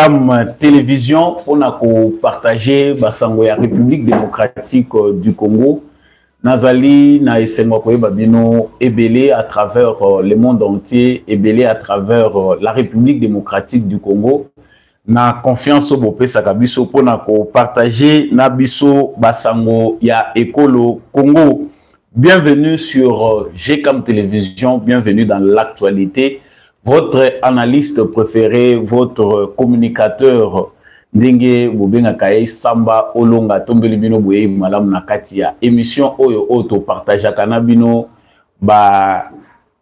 GCAM Télévision pour partager la République démocratique du Congo. Nazali na esengo babino ebélé à travers le monde entier, ebélé à travers la République démocratique du Congo. Na confiance au bopé sakabiso pour partager na biso basango ya ekolo Congo. Bienvenue sur GCAM Télévision, bienvenue dans l'actualité. Votre analyste préféré, votre communicateur Ndenge Bobenga Kaye Samba Olonga Tombeli Bino Boye Malam Nakatia. Émission Oyo Auto partage Kanabino ba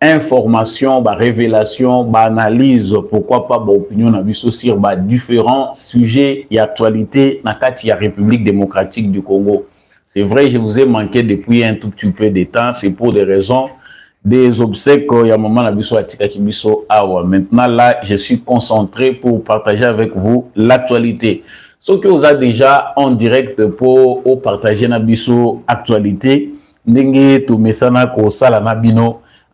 information, ba révélation, ba analyse, pourquoi pas ba opinion na biso sur ba différents sujets et actualités Nakatia République démocratique du Congo. C'est vrai, je vous ai manqué depuis un tout petit peu de temps, c'est pour des raisons des obsèques. Maintenant là, je suis concentré pour partager avec vous l'actualité. Ce que vous avez déjà en direct pour partager nabiso actualité,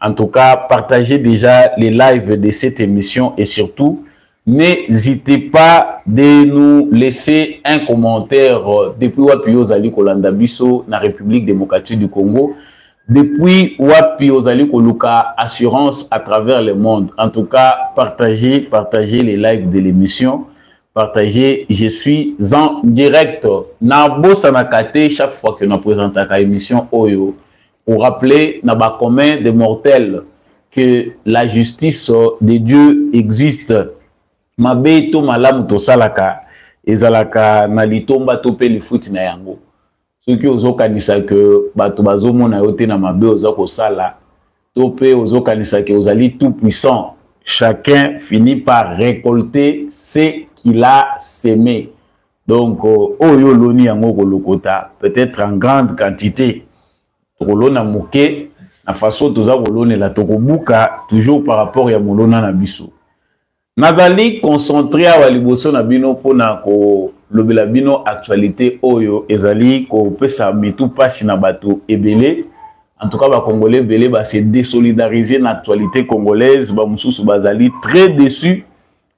en tout cas, partagez déjà les lives de cette émission et surtout, n'hésitez pas de nous laisser un commentaire depuis Wapio Zali Kolanda Biso, na République démocratique du Congo. Depuis Wapi Ozali Koluka Assurance à travers le monde. En tout cas, partagez les lives de l'émission. Partagez, je suis en direct. Nabo Sanakate, chaque fois que nous présentons l'émission Oyo, pour rappeler, Naba commun des mortels, que la justice de Dieu existe. Mabe to malamu to salaka, ezalaka nalitomba tope li futi na yango. Ceux qui ont kanisa que bato bazomona yote na mabe oza ko sala topé ozo kanisa que ozali tout puissant, chacun finit par récolter ce qu'il a semé. Donc oyo loni yango kolokota peut-être en grande quantité tolona moke na façon toza kolone la tokobuka toujours par rapport ya molona na biso. Nazali concentré à waliboso na bino pona ko lobela bino actualité oyo ezali ko pesa mitu pasi na bato ebele. En tout cas ba congolais belé ba se désolidariser na actualité congolaise, ba mususu bazali très déçus.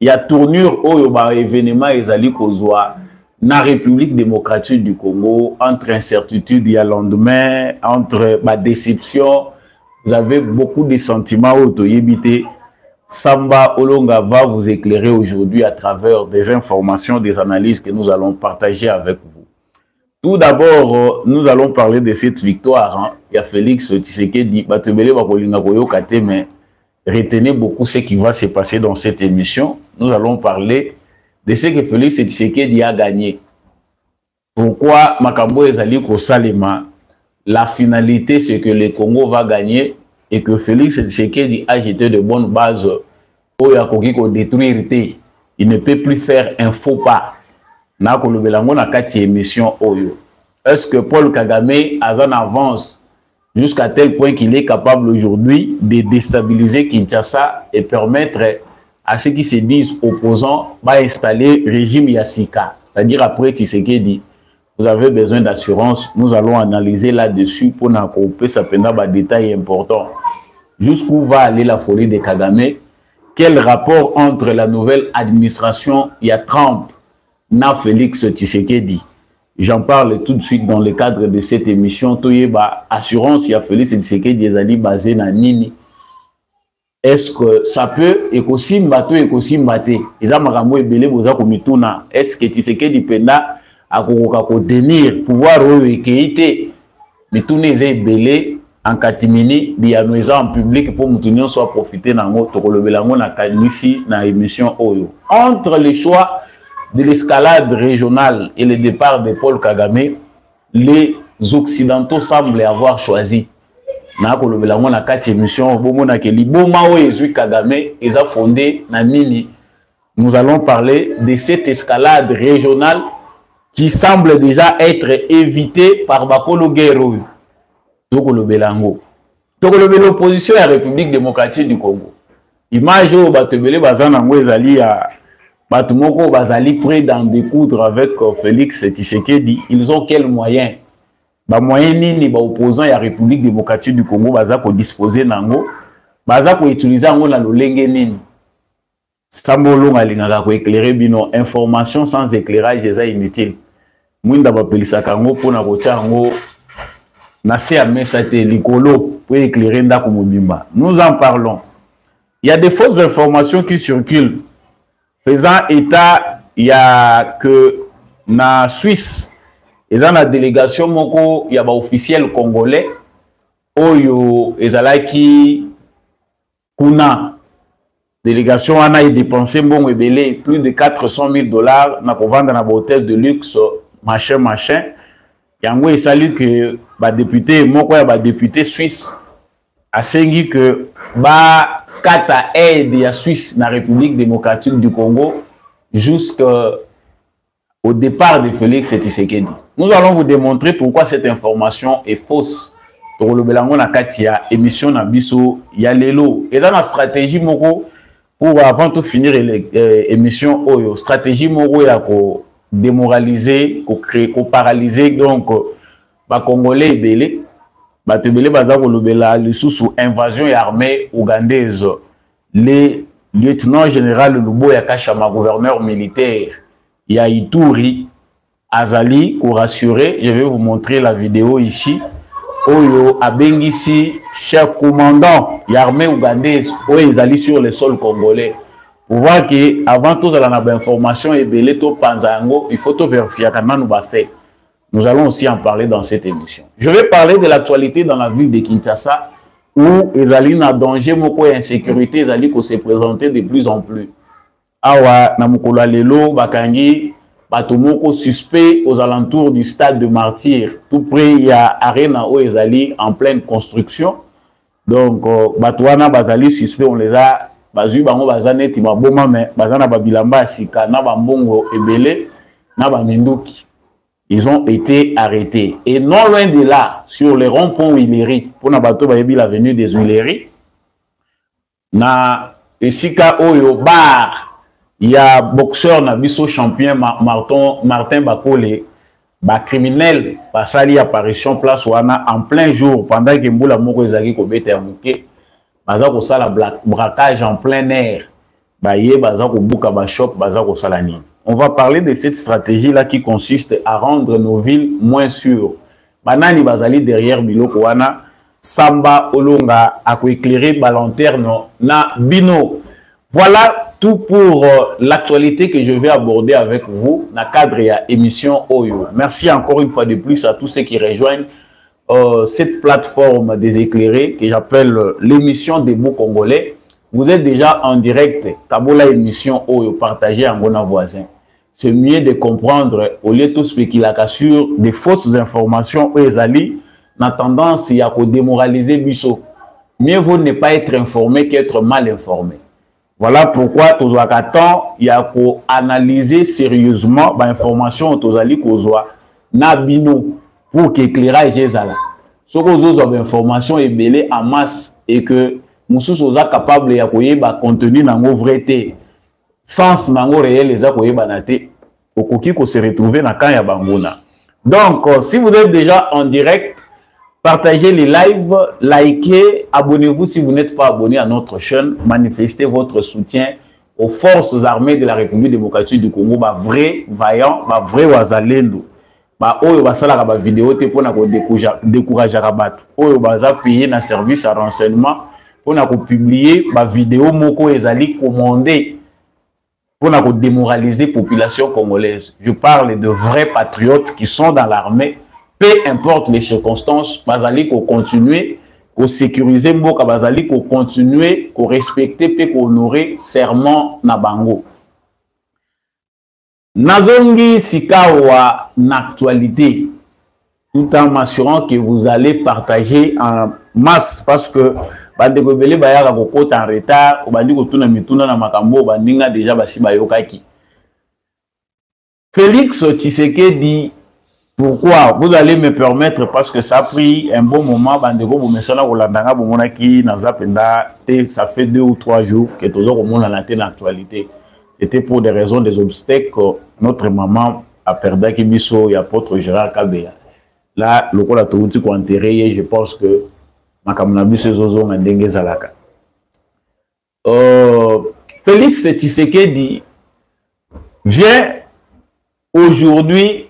Il y a tournure oyo ba événement ezali kozwa na République démocratique du Congo, entre incertitude il y a lendemain, entre ba déception, vous avez beaucoup de sentiments autoyébité. Samba Olonga va vous éclairer aujourd'hui à travers des informations, des analyses que nous allons partager avec vous. Tout d'abord, nous allons parler de cette victoire. Il y a Félix Tshisekedi, mais retenez beaucoup ce qui va se passer dans cette émission. Nous allons parler de ce que Félix Tshisekedi a gagné. Pourquoi Makambo Ezali Kosalema, la finalité c'est que le Congo va gagner et que Félix Tshisekedi a jeté de bonnes bases pour détruire. Il ne peut plus faire un faux pas. Est-ce que Paul Kagame a en avance jusqu'à tel point qu'il est capable aujourd'hui de déstabiliser Kinshasa et permettre à ceux qui se disent opposants d'installer le régime Yassika? C'est-à-dire après Tshisekedi, vous avez besoin d'assurance. Nous allons analyser là-dessus pour nous couper ça pendant des détails importants. Jusqu'où va aller la folie de Kagame? Quel rapport entre la nouvelle administration il y a Trump na Félix Tshisekedi? J'en parle tout de suite dans le cadre de cette émission. Toyeba assurance il y a Félix Tshisekedi ezali basé na nini? Est-ce que ça peut ekosimba to ekosimbate? Eza makambo ebele boza komituna. Est-ce que Tshisekedi penda akokoka ko tenir pouvoir oyo ekeite? Mituna eza ebele en catimini bianoisa en public pour moutonio soit profiter nango tokolobelango na kanisi na émission oyo. Entre les choix de l'escalade régionale et le départ de Paul Kagame, les Occidentaux semblent avoir choisi. Na kolobelango na kati émission bomona ke liboma o ezui Kagame eza fondé na nini. Nous allons parler de cette escalade régionale qui semble déjà être évitée par Bakolo Guerrero. Tokolobelango. Tokolobe l'opposition à la République démocratique du Congo. Image où Batebele Bazana ezali à Batumoko Bazali prêt d'en découdre avec Félix Tshisekedi. Ils ont quels moyens? Ba moyens ni ba opposants à la République démocratique du Congo baza ko disposer nango, baza ko utiliser ngo na lolenge nini. Samolo alingaka ko éclairer bino information sans éclairage est inutile. Mwinda bapelisa kango pona ko tchango na se amesa te likolo pour éclairer ndako mobimba. Nous en parlons. Il y a des fausses informations qui circulent faisant état il y a que na Suisse ils ont la délégation moko il y a ba officiel congolais oyo ezalaki kuna délégation a dépensé bon ebele plus de 400 000 $ na ko vendre na hôtel de luxe machin yango esali que ba député moko ya ba député suisse a sengi que ba kata aide ya Suisse na République démocratique du Congo jusqu'au départ de Félix Tshisekedi. Nous allons vous démontrer pourquoi cette information est fausse. Pour le belango na katia émission na biso ya lelo. Et dans la stratégie moko pour avant tout finir l'émission oyo stratégie moko ya ko démoraliser, ko créer, ko paralyser donc ba congolais belé ba tebele baza ko lobela le sous invasion et armée ougandaise. Les lieutenant général Luboya Kachama gouverneur militaire ya Ituri azali ko rassurer, je vais vous montrer la vidéo ici. Oyo abengisi chef commandant l'armée ougandaise oyo ezali sur le sol congolais pour voir que avant tout la information et belé to panzango il faut to vérifier kana nous ba fait. Nous allons aussi en parler dans cette émission. Je vais parler de l'actualité dans la ville de Kinshasa où ezali na danger moko et insécurité ezali ko se présenter de plus en plus. Awa na mukolo lelo bakangi Batomoko suspect aux alentours du stade de Martyr. Tout près, il y a Arena où ils allaient en pleine construction. Donc, Batouana, Bazali suspect, on les a. Bazu, Bango, Bazane, Tibaboma, mais Bazana, Babilamba, Sika, Nabambongo, Ebele, Nabaminduki. Ils ont été arrêtés. Et non loin de là, sur les ronds-ponts Huileries, pour Nabato, Bayebi, l'avenue des Huileries, na Sika Oyo Bar. Il y a boxeur Nabiso champion Martin Bakole, ba criminel, basali apparition place wana en plein jour pendant que Mboula Moko ezaki ko bete amuke, baza ko sala braquage en plein air, baye baza ko buka ba shop baza ko sala ni. On va parler de cette stratégie là qui consiste à rendre nos villes moins sûres. Banani bazali derrière biloko wana samba olonga a ko éclairer ba lanterne na bino. Voilà tout pour l'actualité que je vais aborder avec vous dans le cadre de l'émission Oyo. Merci encore une fois de plus à tous ceux qui rejoignent cette plateforme des éclairés que j'appelle l'émission des mots congolais. Vous êtes déjà en direct. Tabola émission Oyo, partagez en bon voisin. C'est mieux de comprendre au lieu de tout spéculer sur des fausses informations où ils allaient, na tendance à démoraliser Bisso. Mieux vaut ne pas être informé qu'être mal informé. Voilà pourquoi tous les temps il y a pour analyser sérieusement l'information tous les kozwa na bino pour qu'éclairage ezala. Ce que vous avez information est belé en masse et que nous sommes capables de koyeba contenu nango vrai té sens nango réel les akoyeba naté okoki ko se retrouver na kan ya bangona. Donc si vous êtes déjà en direct, partagez les lives, likez, abonnez-vous si vous n'êtes pas abonné à notre chaîne, manifestez votre soutien aux forces armées de la République démocratique du Congo, bah vrai vaillant, bah vrai wazalendo, bah oyo basala ba vidéo te pour na ko décourager rabat, oyo baza payer na service à renseignement pour na ko publier ba vidéo moko ezali commandé pour na ko démoraliser population congolaise. Je parle de vrais patriotes qui sont dans l'armée. Peu importe les circonstances, Bazali ko continuer, ko sécuriser mboka Bazali ko continuer, ko respecter pe ko honorer serment na bango. Nazongi sikawa n'actualité, tout en m'assurant que vous allez partager en masse parce que bande ko belé bayaka ko kota en retard, o bandi ko tuna mituna na makambo bandinga déjà basi bayokaki. Félix Tshisekedi. Pourquoi? Vous allez me permettre parce que ça a pris un bon moment. Ça fait 2 ou 3 jours que tout le monde a été dans l'actualité. C'était pour des raisons, des obstacles. Notre maman a perdu Kibiso et apôtre Gérard Kabea. Là, le coup a tout enterré. Je pense que ma camarade Zozo a dengue zalaka. Félix Tshisekedi vient aujourd'hui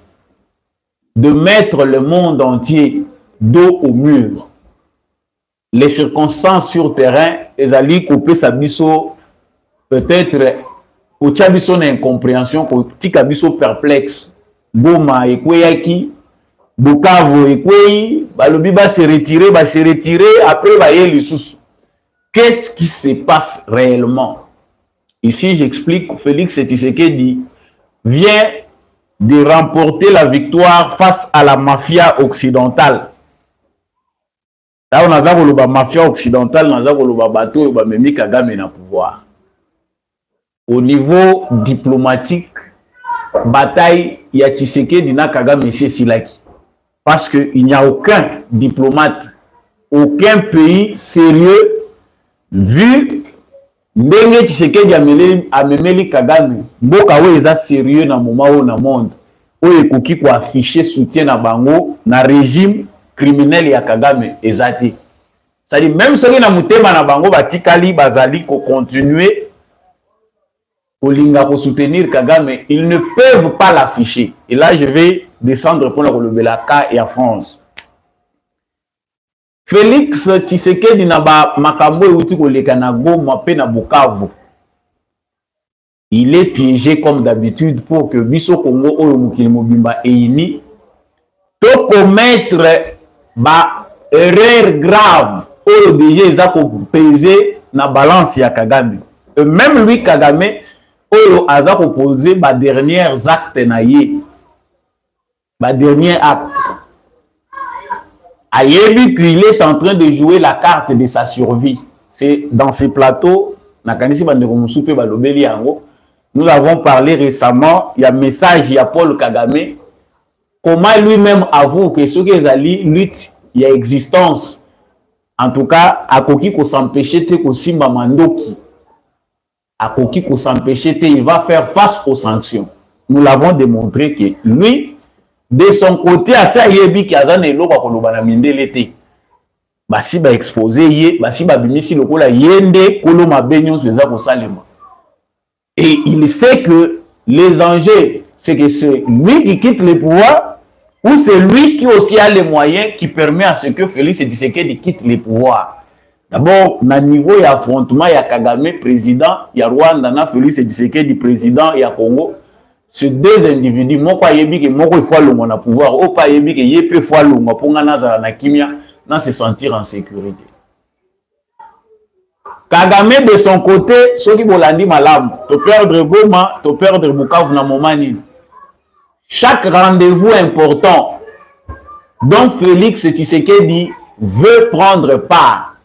de mettre le monde entier dos au mur. Les circonstances sur terrain, les alliés coupés sabiso, peut-être au tchabiso d'incompréhension, au tikabiso perplexe, Goma et Kweyaki, Bukavu et Kwey, Balobi va se retirer, après va y aller sous. Qu'est-ce qui se passe réellement? Ici, j'explique que Félix Tshisekedi vient de remporter la victoire face à la mafia occidentale. Là, on a la mafia occidentale, on a le bateau et Memi Kagame na pouvoir. Au niveau diplomatique, bataille, il y a Tshisekedi na Kagame c'est Silaki. Parce qu'il n'y a aucun diplomate, aucun pays sérieux, vu Ndenge Tshisekedi amemeli Kagame, mboka we eza sérieux na moment où na monde, où ekoki ko afficher soutien na bango na régime criminel ya Kagame ezati. C'est-à-dire même soki na mutema na bango batikali bazali ko continuer kolinga ko soutenir Kagame, ils ne peuvent pas l'afficher. Et là je vais descendre pour le Belaka et à France. Félix Tshisekedi na ba makambo euti koleka na Goma pe na Bukavu. Il est piégé comme d'habitude pour que biso Congo oyo mukili mobimba eini to commettre ba erreur grave oyo déjà eza ko peser na balance ya Kagame. Et même lui Kagame oyo aza ko poser ba derniers actes na ye. Ba dernier acte. Ayebi qu'il est en train de jouer la carte de sa survie. C'est dans ces plateaux, nous avons parlé récemment, il y a un message, il y a Paul Kagame, comment lui-même avoue que ce que Zali lutte, il y a existence. En tout cas, à Koki ko s'empêcher te ko simba mandoki. À Koki ko s'empêcher te, il va faire face aux sanctions. Nous l'avons démontré que lui, de son côté, à ça, yebi qui a zané l'eau pour le mindele te. Basi ba exposé ye, basi ba bimisi lokola yende kolo mabenyo sur za salema. Et il sait que les enjeux, c'est que c'est lui qui quitte le pouvoir ou c'est lui qui aussi a les moyens qui permet à ce que Félix Tshisekedi quitte le pouvoir. D'abord, na niveau d'affrontement, il y a Kagame président, il y a Rwanda, na Félix Tshisekedi président, il y a Congo. Ces deux individus, moi pas yebi que moi il faut le pouvoir, ou pas yebi que yepe faut le pour ngana na kimia, na se sentir en sécurité. Kagame de son côté, ceux qui bolandi malam, to perdre Goma, to perdre Bukavu na momani. Chaque rendez-vous important dont Félix Tshisekedi veut prendre part.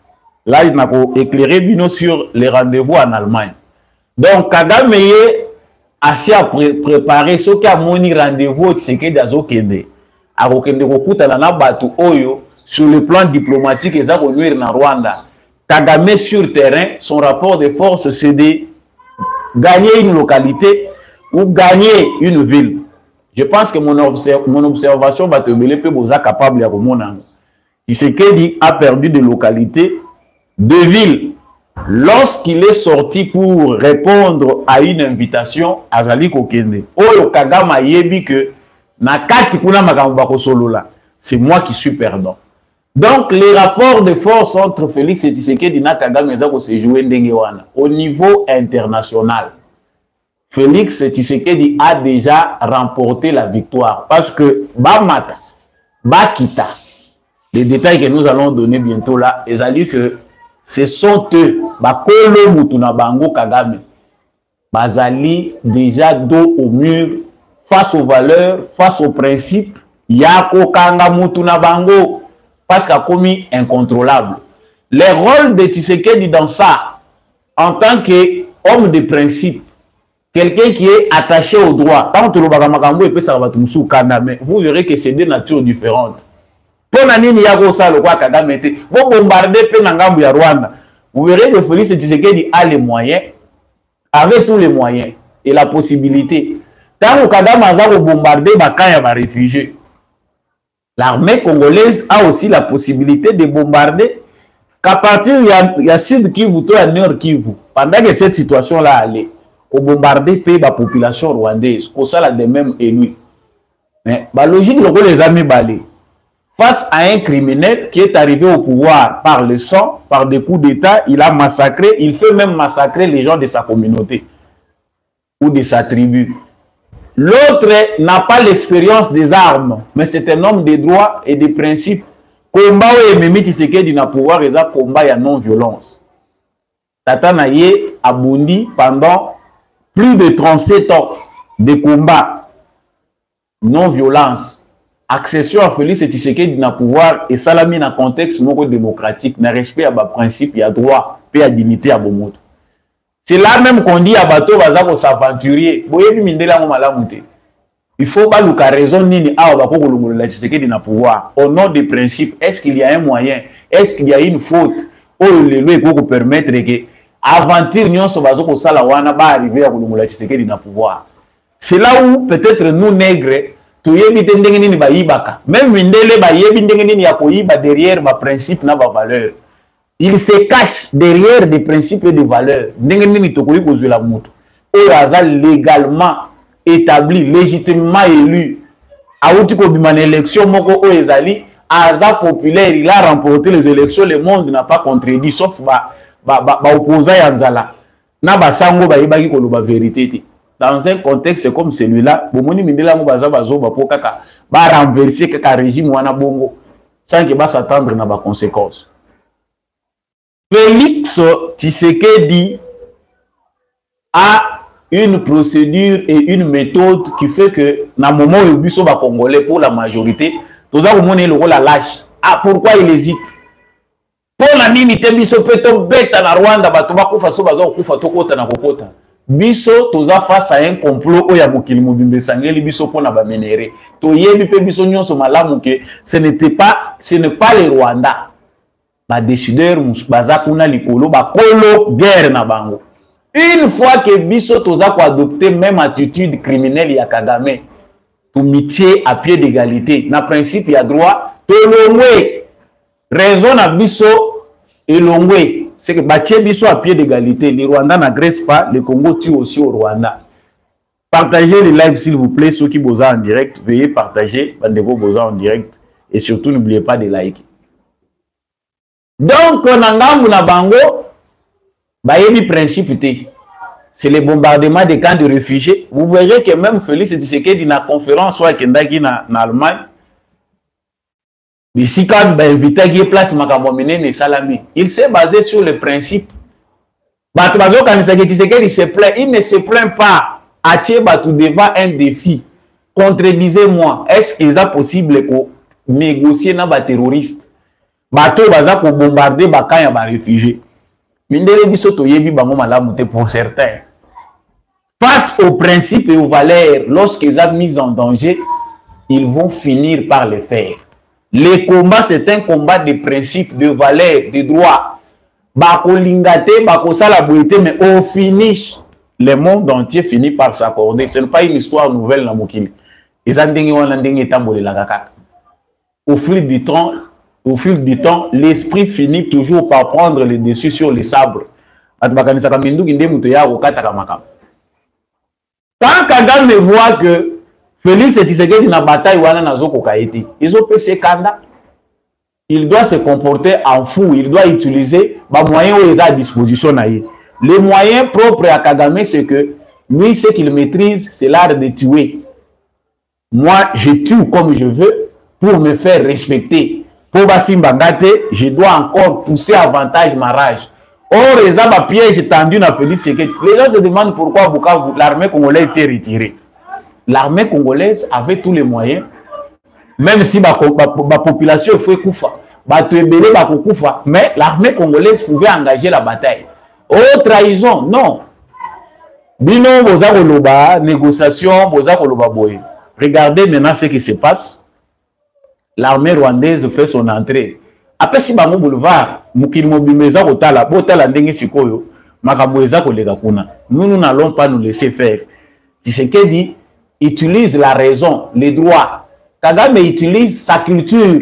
Là, il m'a éclairé Bino sur les rendez-vous en Allemagne. Donc Kagame assez à préparer ce qui a moni rendez-vous Tshisekedi azokende. Akokende kokutana na batu oyo sur le plan diplomatique eza ko nuire na Rwanda. Kagame sur terrain, son rapport de force c'est de gagner une localité ou gagner une ville. Je pense que mon observation va te mêler peu boza capable ya komona. Tshisekedi a perdu des localités, deux villes. Lorsqu'il est sorti pour répondre à une invitation à Zali Kokende, Oyo Kagame yebi que na kati kuna makambo bako solola, c'est moi qui suis perdant. Donc les rapports de force entre Félix et Tshisekedi na Kagame ezako se jouer ndenge wana au niveau international. Félix Tshisekedi a déjà remporté la victoire parce que Bamata, Bakita, les détails que nous allons donner bientôt là, ils ont dit que ce sont eux, Bakolo Mutuna Bango Kagame, Bazali déjà dos au mur, face aux valeurs, face aux principes, Yako Kanga Mutuna Bango, parce qu'il a commis incontrôlable. Le rôle de Tshisekedi dans ça, en tant qu'homme de principe, quelqu'un qui est attaché au droit, quand vous verrez que c'est deux natures différentes. Vous verrez que Félix Tshisekedi a les moyens, avait tous les moyens et la possibilité. Tant que Kagame a bombardé les réfugiés, l'armée congolaise a aussi la possibilité de bombarder qu'à partir il y a Sud Kivu, toi, Nord Kivu, pendant que cette situation-là allait, au bombarder la population rwandaise, au salaire de même élus. Mais la logique, les amis balés, face à un criminel qui est arrivé au pouvoir par le sang, par des coups d'État, il a massacré, il fait même massacrer les gens de sa communauté ou de sa tribu. L'autre n'a pas l'expérience des armes, mais c'est un homme de droit et de principes. Combat où Ememi Tshisekedi n'a pouvoir, et ça combat à non-violence. Tata Naye a bondi pendant plus de 37 ans de combat, non-violence. Accession à Félix Tshisekedi n'a pouvoir et salami dans contexte non démocratique, n'a respect à bas principe, il y a droit, paix à dignité à Bomoto. C'est là même qu'on dit à bateau bazako s'aventurier. Il faut pas le raison ni à la Tshisekedi n'a pouvoir. Au nom des principes, est-ce qu'il y a un moyen, est-ce qu'il y a une faute ou le loi pour permettre que aventure nyon so bazako sala wana ba arriver à la Tshisekedi n'a pouvoir. C'est là où peut-être nous nègres tout yebite ndenge nini ba yibaka. Même mindele ba yebi ndenge nini ya koyiba derrière ba principe na ba valeur. Il se cache derrière des principes et des valeurs. Ndenge nini to koyi kozwela mutu. Oyo aza légalement établi, légitimement élu. Aouti ko bima na élection moko oyo ezali aza populaire, il a remporté les élections, le monde n'a pas contredit sauf ba opposant ya nzala. Na ba sango ba yebaki ko loba vérité. Dans un contexte comme celui-là, bomoni mindela mo baza bazo ba po kaka ba renverser kaka régime wana bongo sans que ba s'attendre na ba conséquences. Félix Tshisekedi a une procédure et une méthode qui fait que dans le moment où il y a Congolais pour la majorité, tous a le rôle à lâche. Ah, pourquoi il hésite? Pour la minute, biso peto beta na Rwanda, batuba kufa so bazo kufa tokota na kokota. Biso toza face à un complot oya mokili mobimbe sangeli biso pona ba menere. To yebi pe biso nyonso malamu ke ce n'est pas le Rwanda. Ba décideur baza kuna likolo ba kolo guerre na bango. Une fois que biso toza ko adopter même attitude criminelle ya Kagame, tout métier à pied d'égalité, na principe ya droit, to longwe raison na biso et longwe, c'est que batie biso à pied d'égalité, les Rwandais n'agressent pas, le Congo tue aussi au Rwanda. Partagez les lives s'il vous plaît, ceux qui bosa en direct, veuillez partager, bandeko bosa en direct et surtout n'oubliez pas de liker. Donc, on a un bango, le principe, c'est le bombardement des camps de réfugiés. Vous verrez que même Félix Tshisekedi dans la conférence soit Kendaki en Allemagne, ici quand il a invité à place Makamomine et Salami, il s'est basé sur le principe. Il ne se plaint pas à Tchébatou devant un défi. Contredisez-moi, est-ce qu'il est possible de négocier avec les terroristes? Bateau baza ko bombarder bakanya ba réfugiés. Mindele biso to yebi bango malamu te pour certains. Face aux principes et aux valeurs, lorsqu'ils sont mis en danger, ils vont finir par le faire. Le combat, c'est un combat de principes, de valeurs, de droits. Bako lingate, bako salabuité, mais au finish, le monde entier finit par s'accorder. Ce n'est pas une histoire nouvelle na mokili. Ils ont dengue wana dengue tambole la kaka. Au fil du temps, l'esprit finit toujours par prendre le dessus sur les sabres. Quand Kagame voit que Félix Tshisekedi na bataille wana nazo kokaiti, ils ont fait kanda. Il doit se comporter en fou, il doit utiliser les moyens où il a à disposition. Les moyens propres à Kagame, c'est que lui, ce qu'il maîtrise, c'est l'art de tuer. Moi, je tue comme je veux pour me faire respecter. Pour Basimbangate, je dois encore pousser avantage ma rage. Or, les a piège tendu dans Félix Tshisekedi. Les gens se demandent pourquoi l'armée congolaise s'est retirée. L'armée congolaise avait tous les moyens, même si la population fait koufa, mais l'armée congolaise pouvait engager la bataille. Oh, trahison, non. Bino, boza koloba, négociation, boza koloba boy. Regardez maintenant ce qui se passe. L'armée rwandaise fait son entrée. Après si bango boulevard, mukili mobimeza kotala, botala ndenge sikoyo, makaboeza kolega kuna. Nous n'allons pas nous laisser faire. Tshisekedi utilise la raison, les droits. Kagame utilise sa culture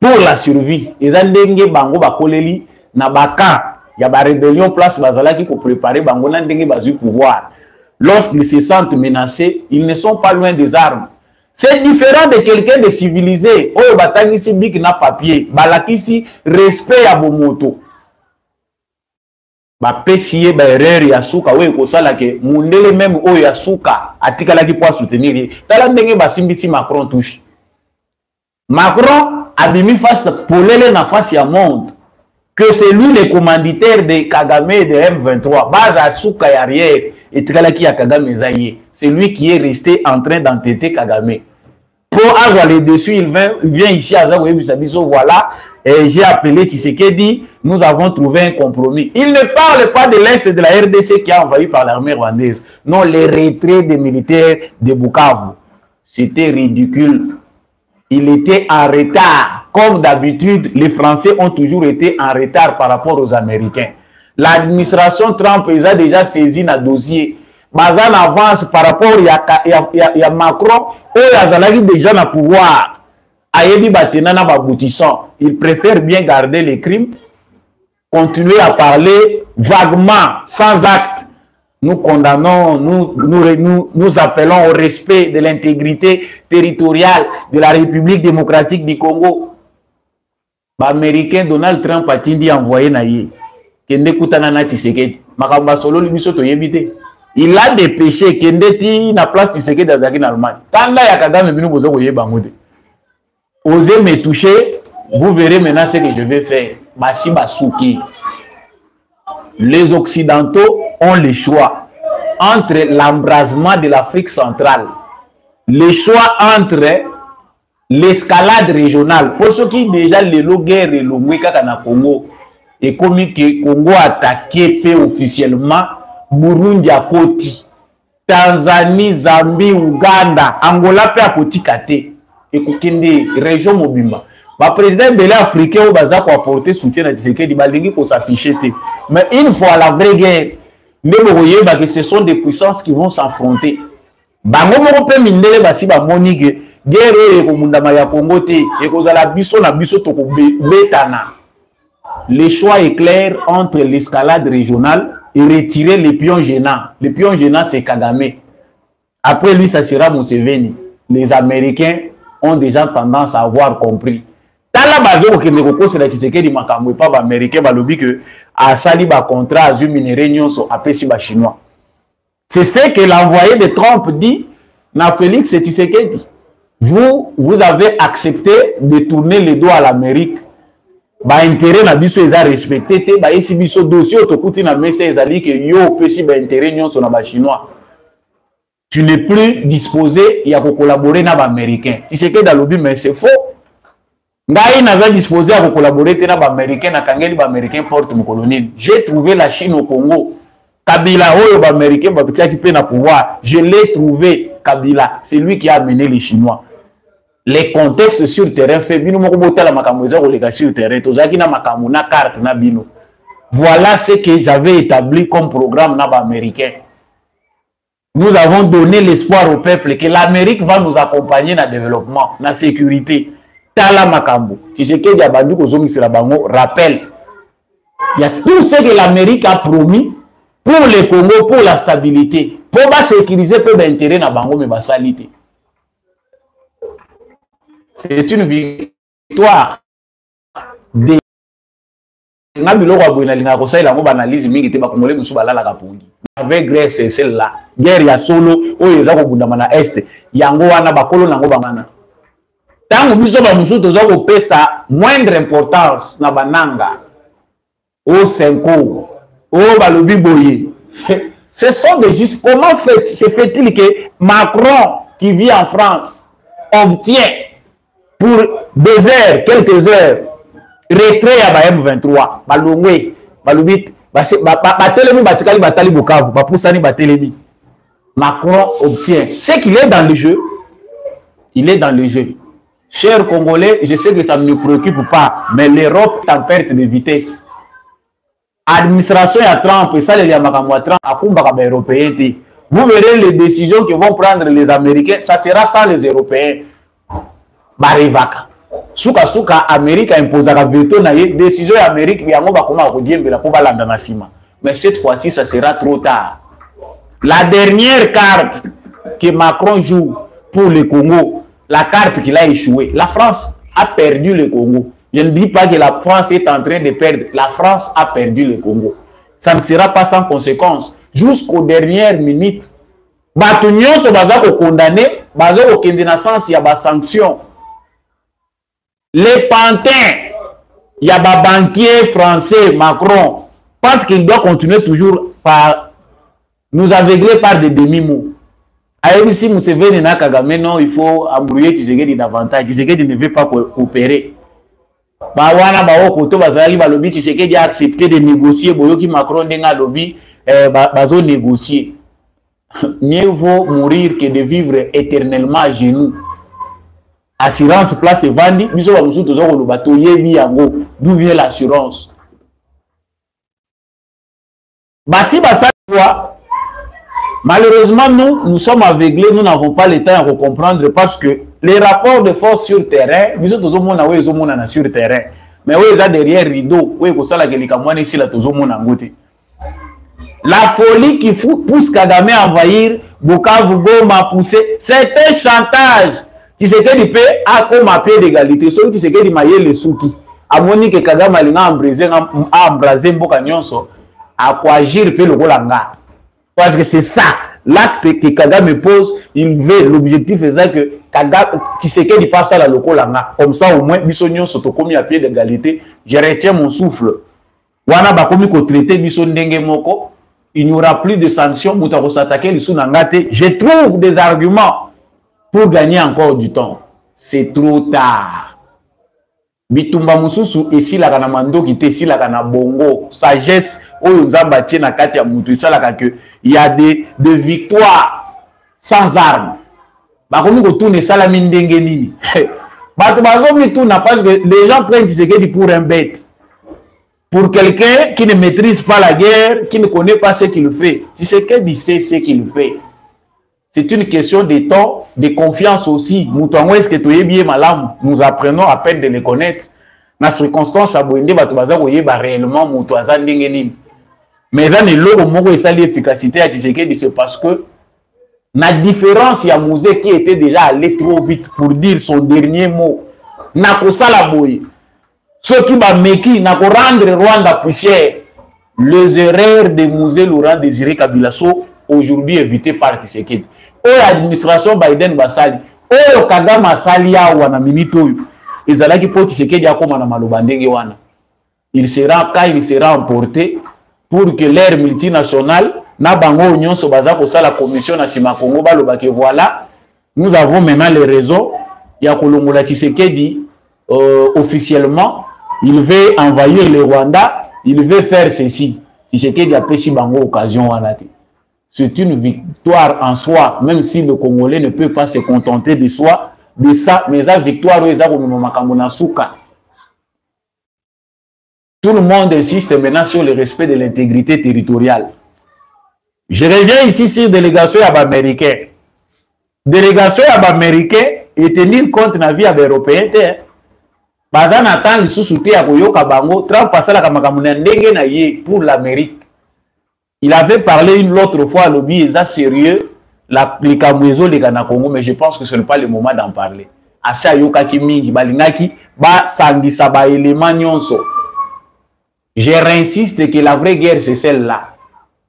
pour la survie. Eza ndenge bango bakoleli na baka ya ba rébellion place bazala qui pour préparer bango na ndenge bazu pouvoir. Lorsqu'ils se sentent menacés, ils ne sont pas loin des armes. C'est différent de quelqu'un de civilisé. Oh, batangisi bik na papier, balakisi respect ya bomoto. Ba pesiye ba erreur ya suka we ko sala ke mundele même o ya suka atikala ki pour soutenir. Tala ndenge basimbisi Macron touche. Macron a mis face polele na face ya monde que c'est lui le commanditaire de Kagame et de M23. Base à suka ya arrière et tikala ki ya Kagame zaye. C'est lui qui est resté en train d'entêter Kagame. Pour avoir les dessus, il vient ici à Zagoye Bisabiso, voilà, et j'ai appelé Tshisekedi, nous avons trouvé un compromis. Il ne parle pas de l'Est de la RDC qui est envahi par l'armée rwandaise. Non, les retraits des militaires de Bukavu. C'était ridicule. Il était en retard. Comme d'habitude, les Français ont toujours été en retard par rapport aux Américains. L'administration Trump les a déjà saisi un dossier. Bazan avance par rapport à Macron, eux, déjà na pouvoir. Ayebi Batenana baboutissant. Ils préfèrent bien garder les crimes, continuer à parler vaguement, sans acte. Nous condamnons, nous appelons au respect de l'intégrité territoriale de la République démocratique du Congo. L'Américain Donald Trump a dit envoyé naïe. Kende Koutanana Tshisekedi. Makamba solo l'imisoto yebite. Il a des péchés qui ont na place Tshisekedi dans l'Allemagne. Quand là, il y a Kagame, osez me toucher, vous verrez maintenant ce que je vais faire. Basi Basuki. Les Occidentaux ont le choix entre l'embrasement de l'Afrique centrale, le choix entre l'escalade régionale. Pour ceux qui déjà le guerre et le Mweka Congo, et comme que Congo a attaqué officiellement Burundi à Koti, Tanzanie, Zambie, Ouganda, Angola pe à Koti Kate, et Kokende, région Mobimba. Le président de l'Afrique au Baza pour apporter soutien à Tshisekedi, il faut s'afficher. Mais une fois la vraie guerre, que ce sont des puissances qui vont s'affronter. Bango moko pe mindele basi ba monike guerre ko mundama ya Congo te et ko zala biso na biso to ko betana. Le choix est clair entre l'escalade régionale et retirer les pions gênants. Les pions gênants, c'est Kagame. Après lui, ça sera Museveni. Les Américains ont déjà tendance à avoir compris. Tala bazo ke ndeko c'est la Tshisekedi makambo pas ba américain ba lobi que a sali ba contrat azu minéré nyonso apesi ba chinois. C'est ce que l'envoyé de Trump dit na Félix Tshisekedi. Vous avez accepté de tourner les doigts à l'Amérique. Ba intérêt na biso eza respecté te ba esi biso dossier otokuti na mesa ezali que yo pesi ba intérêt nyonso na ba chinois. Tu n'es plus disposé ya ko collaborer na ba américain. Tshisekedi da lobi mais c'est faux. Ngai naza disposé à collaborer avec les Américains, na les Américains portent mon colonel. J'ai trouvé la Chine au Congo. Kabila, les Américains, qui peut na pouvoir. Je l'ai trouvé, Kabila. C'est lui qui a amené les Chinois. Les contextes sur le terrain fait bino moko botala makambo za koleka sur le terrain. Tozaki na makambo na carte na bino. Voilà ce que j'avais établi comme programme na ba américain. Nous avons donné l'espoir au peuple que l'Amérique va nous accompagner dans le développement, dans la sécurité. Tala makambo. Tshisekedi a bandu kozongisi la bango rappel. Il y a tout ce que l'Amérique a promis pour le Congo, pour la stabilité. Pour sécuriser peu d'intérêt na bango mais basalite. C'est une victoire de avec Grèce et celle-là. Guerre ya solo, oyo eza kobundama na est. Yango wana bakolo nango bangana. Tant que nous avons moindre importance na bananga au Senko au Balobi Boye. Ce sont des juste comment se fait-il que Macron qui vit en France obtient pour des heures, quelques heures retrait à M23 Balongwe Balobit Batelemi Batikali Batali Bukavu Bapoussani Batelemi. Macron obtient ce qu'il est dans le jeu. Il est dans le jeu. Chers Congolais, je sais que ça ne me préoccupe pas, mais l'Europe est en perte de vitesse. Administration à Trump, et ça, les Trump, européens. Vous verrez les décisions que vont prendre les Américains, ça sera sans les Européens. Barivaka. Suka suka Amérique a imposé la veto na ye décision Amérique yango ba koma ko diembela po balanda na sima. Mais cette fois-ci ça sera trop tard. La dernière carte que Macron joue pour le Congo, la carte qu'il a échoué. La France a perdu le Congo. Je ne dis pas que la France est en train de perdre. La France a perdu le Congo. Ça ne sera pas sans conséquence. Jusqu'aux dernières minutes. Bato nyonso baza ko condamné, baza ko kende na sens ya ba sanction. Les pantins, il y a ba banquier français Macron parce qu'il doit continuer toujours par nous aveugler par des demi-mots. Ayebi si Museveni na Kagame non, il faut embrouiller Tshisekedi davantage. Tshisekedi ne veut pas coopérer. Ba wana ba okoto bazali ba lobi Tshisekedi a accepté de négocier boyoki Macron ndenga lobi bazo négocier. Mieux vaut mourir que de vivre éternellement à genoux. Assurance place vandi, biso ba musu tozo ko bato yebi yango. D'où vient l'assurance? Basi basa toi. Malheureusement, nous sommes aveuglés, nous n'avons pas le temps de comprendre parce que les rapports de force sur terrain, nous sommes sur terrain. Mais oui, ils ont derrière rideau, oui, la folie qui pousse Kagame à envahir Bukavu, Goma, pousser, c'est un chantage. Tu sais que du pays a comme un pied d'égalité, sauf tu sais que du maillot les souki. À Monique et Kagame a embrasé Mboka Nyonso, à quoi agir le Rolanga. Parce que c'est ça, l'acte que Kagame pose, il veut, l'objectif est ça que Kagame, qui sait qu'il passe à la lokolanga. Comme ça, au moins, Bissonnion s'autocomis à pied d'égalité, je retiens mon souffle. Wana bakomi ko traité Bisson Ndenge Moko, il n'y aura plus de sanctions, Moutako s'attaquer les sous-nangate. Je trouve des arguments pour gagner encore du temps. C'est trop tard. Bitumba mususu ici la kana mando qui ici la kana bongo sagesse oyo nzamba tie na kati ya mutu isalaka que il y a des victoires sans armes. Ba komi ko tourner salami ndenge nini. Ba to bazomi tourna parce que les gens prennent Tshisekedi pour un bête. Pour quelqu'un qui ne maîtrise pas la guerre, qui ne connaît pas ce qu'il fait. Tshisekedi sait ce qu'il fait. C'est une question de temps, de confiance aussi. Nous apprenons à peine de les connaître. Dans ces circonstances, réellement, mais ça n'est pas l'efficacité à Tshisekedi, c'est parce que la différence, il y a Mouzé qui était déjà allé trop vite pour dire son dernier mot. Ce qui va meki, rendre Rwanda poussière. Les erreurs de Mouzé Laurent Désiré Kabila sont aujourd'hui évitées par Tshisekedi. L'administration Biden basali oyo Kagame asali awa na minito ezalaki po Tshisekedi akoma na maloba ndenge wana. Il sera emporté pour que l'ère multinationale na bango nyonso baza ko sala commission na sima Congo baloba que voilà, nous avons maintenant les raisons ya kolongola Tshisekedi officiellement, il veut envahir le Rwanda, il veut faire ceci. Tshisekedi a pesi bango occasion wana te. C'est une victoire en soi, même si le Congolais ne peut pas se contenter de soi, de ça, mais la victoire est tout le monde insiste maintenant sur le respect de l'intégrité territoriale. Je reviens ici sur la délégation américaine. Délégation américaine et tenir compte de la vie européenne. Bazan attend le sous-souté à Koyoka Bango, Trump passe la Kamakamuna Ndenge pour l'Amérique. Il avait parlé une autre fois à l'objet, il est sérieux, les Kamouezo, les Ghana Congo, mais je pense que ce n'est pas le moment d'en parler. Asa yoka kimingi, balingaki, ba sangi saba élément nyonso. Je réinsiste que la vraie guerre, c'est celle-là.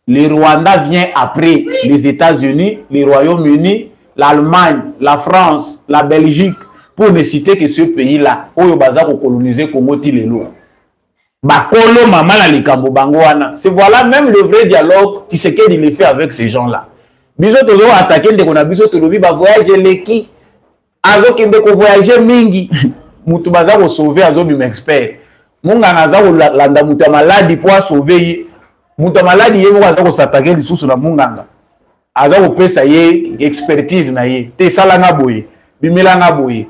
Le Rwanda vient après les États-Unis, les Royaumes-Unis, l'Allemagne, la France, la Belgique, pour ne citer que ce pays-là, où il a colonisé Congo Tilelo. Bakolo mama la likambo bangoana. C'est voilà même le vrai dialogue qui c'est qu'il le fait avec ces gens-là. Biso tozo attaquer de kona biso tolobi ba voyager leki. Azo kende ko voyager mingi. Mutu baza ko sauver azo bi expert. Munga naza ko landa mutu maladi pour sauver. Mutu maladi yemo aza ko s'attaquer lisusu na munganga. Aza ko pesa ye expertise na ye. Te sala nga boye. Bimela nga boye.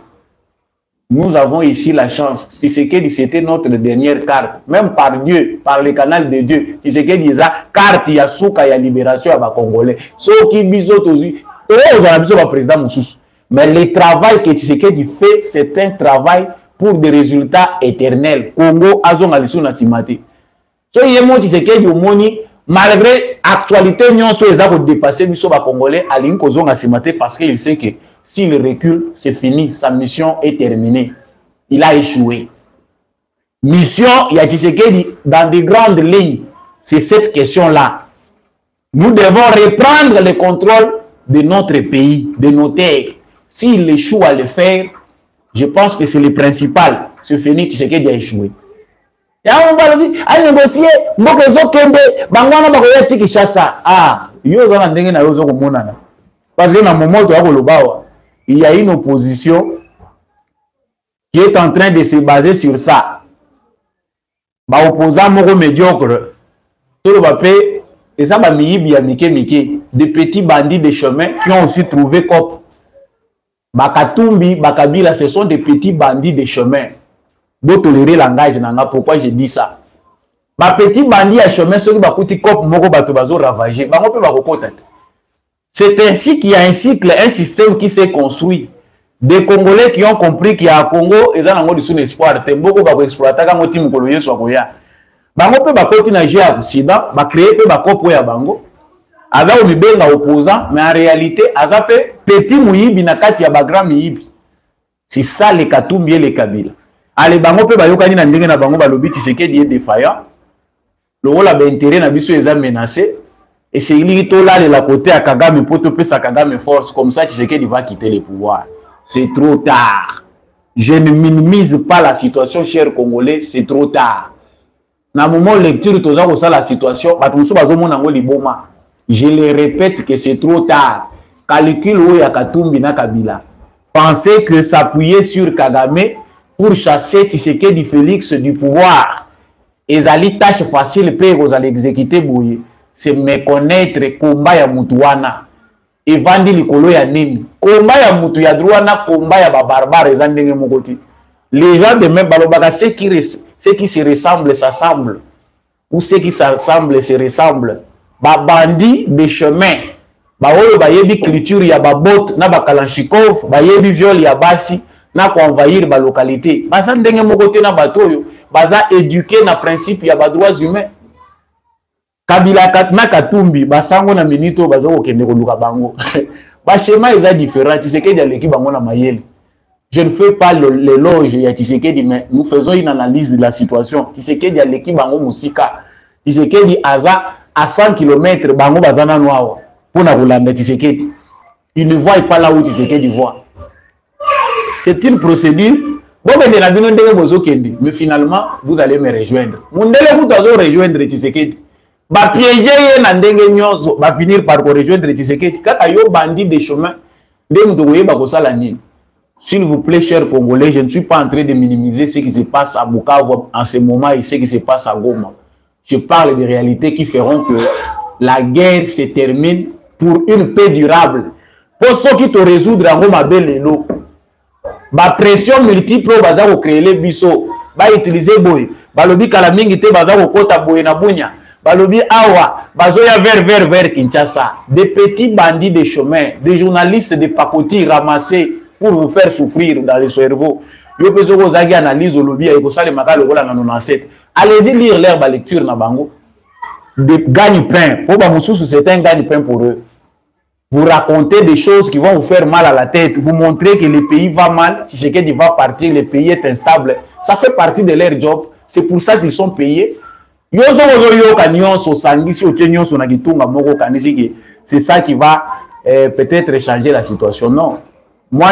Nous avons ici la chance. Tshisekedi, c'était notre dernière carte. Même par Dieu, par le canal de Dieu. Tshisekedi, il y a carte, il y a souka, il y a libération à Congolais. Ceux qui bisoutent aussi. Et là, ils ont président Moussous. Mais le travail que Tshisekedi fait, c'est un travail pour des résultats éternels. Congo azonga lisu na simate. So yemo Tshisekedi omoni malgré actualité nyonso eza ko dépasser biso ba congolais alingi kozonga simate parce qu'il sait que s'il recule, c'est fini, sa mission est terminée. Il a échoué. Mission ya Tshisekedi dans de grandes lignes, c'est cette question-là. Nous devons reprendre le contrôle de notre pays, de nos terres. S'il échoue à le faire, je pense que c'est le principal. C'est fini, Tshisekedi a échoué. Et on va négocier, parce que dans le moment il y a une opposition qui est en train de se baser sur ça. Opposant moko médiocre, tout le papier, et ça va des petits bandits de chemin qui ont aussi trouvé cop. Bakatumbi, Bakabila, ce sont des petits bandits de chemin. Vous tolérez le langage, pourquoi je dis ça? Les petits bandits à chemin, ceux qui ont cop, moko bato bazo ravagé, c'est ainsi qu'il y a un cycle, un système qui s'est construit. Des Congolais qui ont compris qu'il y a un Congo, ils ont un espoir. Beaucoup vont exploiter quand ils ont colonisé sur Goya. Bango peut continuer à jouer à Occident, va créer peu bakopo ya bango. Aza omibenga opposant, mais en réalité, aza pe petit muyibi na kati ya bagram muyibi. C'est ça les Katumbi et les Kabila. Allez bango pe bayokani na ndenge na bango balobi Tshisekedi est défaillant. Le rôle a intérêt na biso eza menacé. Et c'est lui qui là de la côté à Kagame pour te sa Kagame force comme ça Tshisekedi va quitter le pouvoir. C'est trop tard. Je ne minimise pas la situation, chers Congolais, c'est trop tard. Dans le moment lecture, tout ça, la situation, je le répète que c'est trop tard. Calcul où il y a Katumbi na Kabila. Pensez que s'appuyer sur Kagame pour chasser Tshisekedi Félix du pouvoir. Et ça tâche facile pour vous allez exécuter Bouye. C'est méconnaître combat ya Mutuana. Et vandi likolo ya nini. Combat ya Mutu ya Druana, combat ya barbare zandenge mokoti. Les gens de même balobaka, ceux qui se ressemblent s'assemblent. Ou ceux qui s'assemblent se ressemblent. Ba bandi de chemin. Ba oyo ba yebi culture ya babot na ba kalanchikov, ba yebi viol ya basi na ko envahir ba localité. Ba zandenge mokoti na batoyo, baza éduquer na principe ya ba droits humains. Kabila na Katumbi basango na minito bazo kokende koluka bango. Ba schéma eza différent, Tshisekedi aleki bango na mayele. Je ne fais pas l'éloge ya Tshisekedi, mais nous faisons une analyse de la situation. Tshisekedi aleki bango musika. Tshisekedi aza à 100 km bango bazana noa pour na kolanda Tshisekedi. Il ne voit pas là où Tshisekedi voit. C'est une procédure. Bon ben de la bino ndenge bozo kende, mais finalement vous allez me rejoindre. Mundele vous doit rejoindre Tshisekedi. Va piéger na ndenge nyonso, va finir par rejoindre Tshisekedi. Kaka yo bandit de chemin, de mtoye ba kosala nini. S'il vous plaît, chers Congolais, je ne suis pas en train de minimiser ce qui se passe à Bukavu en ce moment et ce qui se passe à Goma. Je parle des réalités qui feront que la guerre se termine pour une paix durable. Pour ceux qui te résoudre en Goma Belelo, la pression multiple va créer les bisous, va utiliser boy, va lobby kalamingi te va kota boy na bunya. Balobi awa, bazoya vers Kinshasa, des petits bandits de chemin, des journalistes de pacotis ramassés pour vous faire souffrir dans le cerveau. Yo peso ko zagi analyse au lobby et ko sale makalo ko la na 97. Allez-y lire leur lecture na bango. De gagne-pain. Pour ba mususu c'est un gagne-pain pour eux. Vous racontez des choses qui vont vous faire mal à la tête, vous montrez que le pays va mal, Tshisekedi va partir, le pays est instable. Ça fait partie de leur job, c'est pour ça qu'ils sont payés. C'est ça qui va peut-être changer la situation. Non. Moi,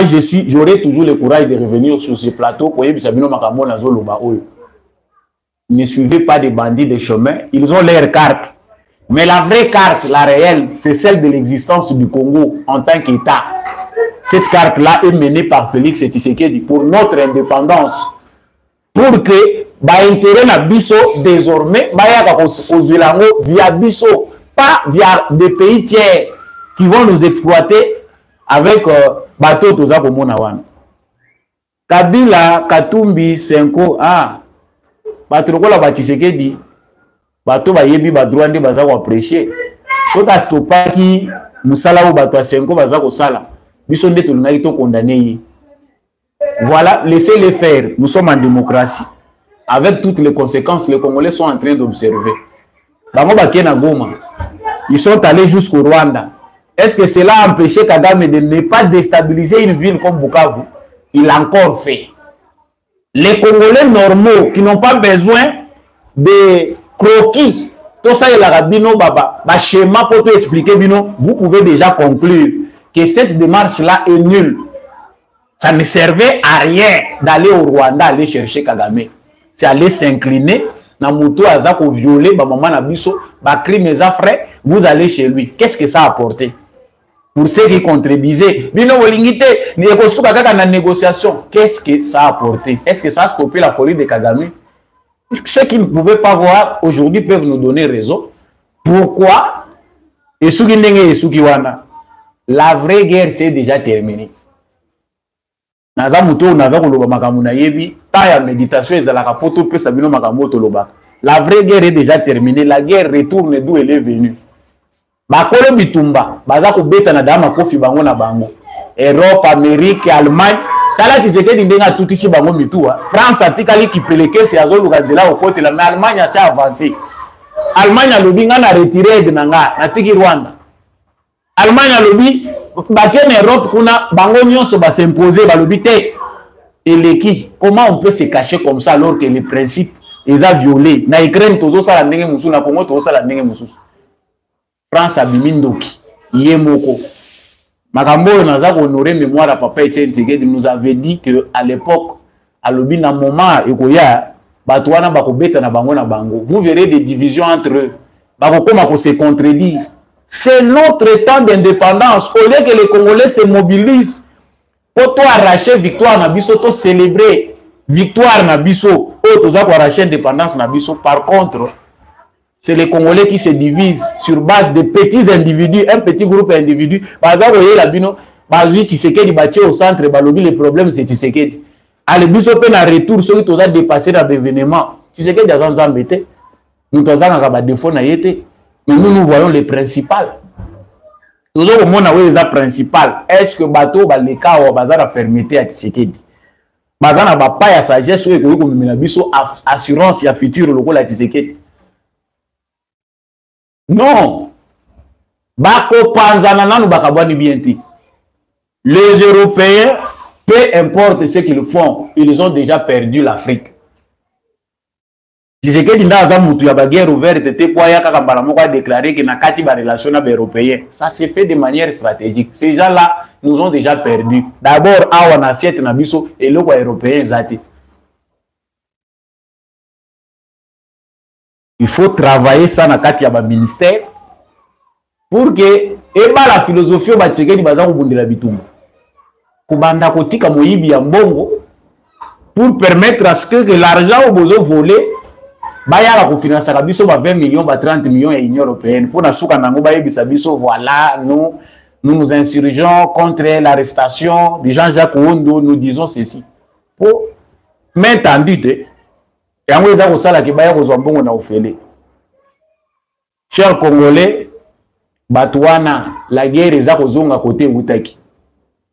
j'aurai toujours le courage de revenir sur ce plateau. Ne suivez pas des bandits de chemin. Ils ont leur carte. Mais la vraie carte, la réelle, c'est celle de l'existence du Congo en tant qu'État. Cette carte-là est menée par Félix Tshisekedi pour notre indépendance. Pour que intérêt na biso désormais via biso, pas via des pays tiers qui vont nous exploiter avec bateau toza komona wana. Kabila, Katumbi, Senko, bato lokola ba Tshisekedi, bato bayebi ba droit nde baza ko apprécier. Soka stopaki musala ou bato Senko baza ko sala. Biso nde tolingaki to condamner. Voilà, laissez-les faire. Nous sommes en démocratie. Avec toutes les conséquences, les Congolais sont en train d'observer. Ils sont allés jusqu'au Rwanda. Est-ce que cela a empêché Kagame de ne pas déstabiliser une ville comme Bukavu? Il l'a encore fait. Les Congolais normaux qui n'ont pas besoin de croquis, tout ça, il a dit schéma pour te expliquer, vous pouvez déjà conclure que cette démarche-là est nulle. Ça ne servait à rien d'aller au Rwanda, aller chercher Kagame. C'est aller s'incliner, na moto azako violer, maman na biso, crime mes frais, vous allez chez lui. Qu'est-ce que ça a apporté? Pour ceux qui contribuaient, négociation, qu'est-ce que ça a apporté? Est-ce que ça a stoppé la folie de Kagame? Ceux qui ne pouvaient pas voir aujourd'hui peuvent nous donner raison. Pourquoi? Et la vraie guerre s'est déjà terminée. La vraie guerre est déjà terminée. La guerre retourne d'où elle est venue. Bakolo bitumba, bazako beta na dama kofi bango na bango. Europe, Amérique, Allemagne. Tala Tshisekedi ndenga tutishi bango mitua. France atikali ki peleke se azolu kazela au côté la mais Allemagne a avancé. Allemagne a lobi nga na retirer de nanga na tiki Rwanda. Allemagne a lobi baken Europe kuna bango nyonso ba s'imposer ba lobi te. Eleki, comment on peut se cacher comme ça alors que les principes les a violés? Na Ukraine tozo sala ndenge musu na Congo tozo sala ndenge musu. France a bimindoki yemoko. Makambo naza honorer mémoire à papa Etienne Tshisekedi nous avait dit que à l'époque à lobi na moment ekoya batwana bakobeta na bango na bango. Vous verrez des divisions entre eux. Bakokoma ko se contredire. C'est notre temps d'indépendance. Au lieu que les Congolais se mobilisent pour toi arracher victoire na biso, to célébrer victoire na biso, to za ko arracher indépendance na biso. Par contre, c'est les Congolais qui se divisent sur base de petits individus, un petit groupe d'individus. Baza voyez la bino, bazui Tshisekedi baché au centre, balobi le problème c'est Tshisekedi. Allez biso pe na retour ceux qui ont dépassé dans l'événement. Tshisekedi a sans embêter. Nous tozana ka ba défaut na yete. Mais nous voyons les principales. Nous avons les principales. Est-ce que bateau ba le cas ou baza la fermeté à Tshisekedi? Baza na ba pa ya sagesse ou ko ko mena biso assurance ya futur loko la Tshisekedi. Non. Bako panzana nanu bakabwani bienti. Les Européens, peu importe ce qu'ils font, ils ont déjà perdu l'Afrique. Tshisekedi ndaza mutu ya baguerre ouverte te kwa ya kaka mbala moko a déclaré que na kati ba relation na européen. Ça s'est fait de manière stratégique. Ces gens-là nous ont déjà perdu. D'abord awa na assiette na biso et le européen zati. Il faut travailler ça na kati ya ba ministère pour que la philosophie ba Tshisekedi baza ko bundela bitumba. Kubanda kotika moyibi ya mbongo pour permettre à ce que l'argent au besoin volé baya la financer ka biso ba 20 millions ba 30 millions ya Union européenne pour na suka nango ba yebisa biso voilà nous nous insurgeons contre l'arrestation de Jean-Jacques Oundo, nous disons ceci. Pour m'entendu de yango eza ko sala ke baya ko zwa mbongo na ofele. Chers Congolais, batwana la guerre eza ko zonga côté utaki.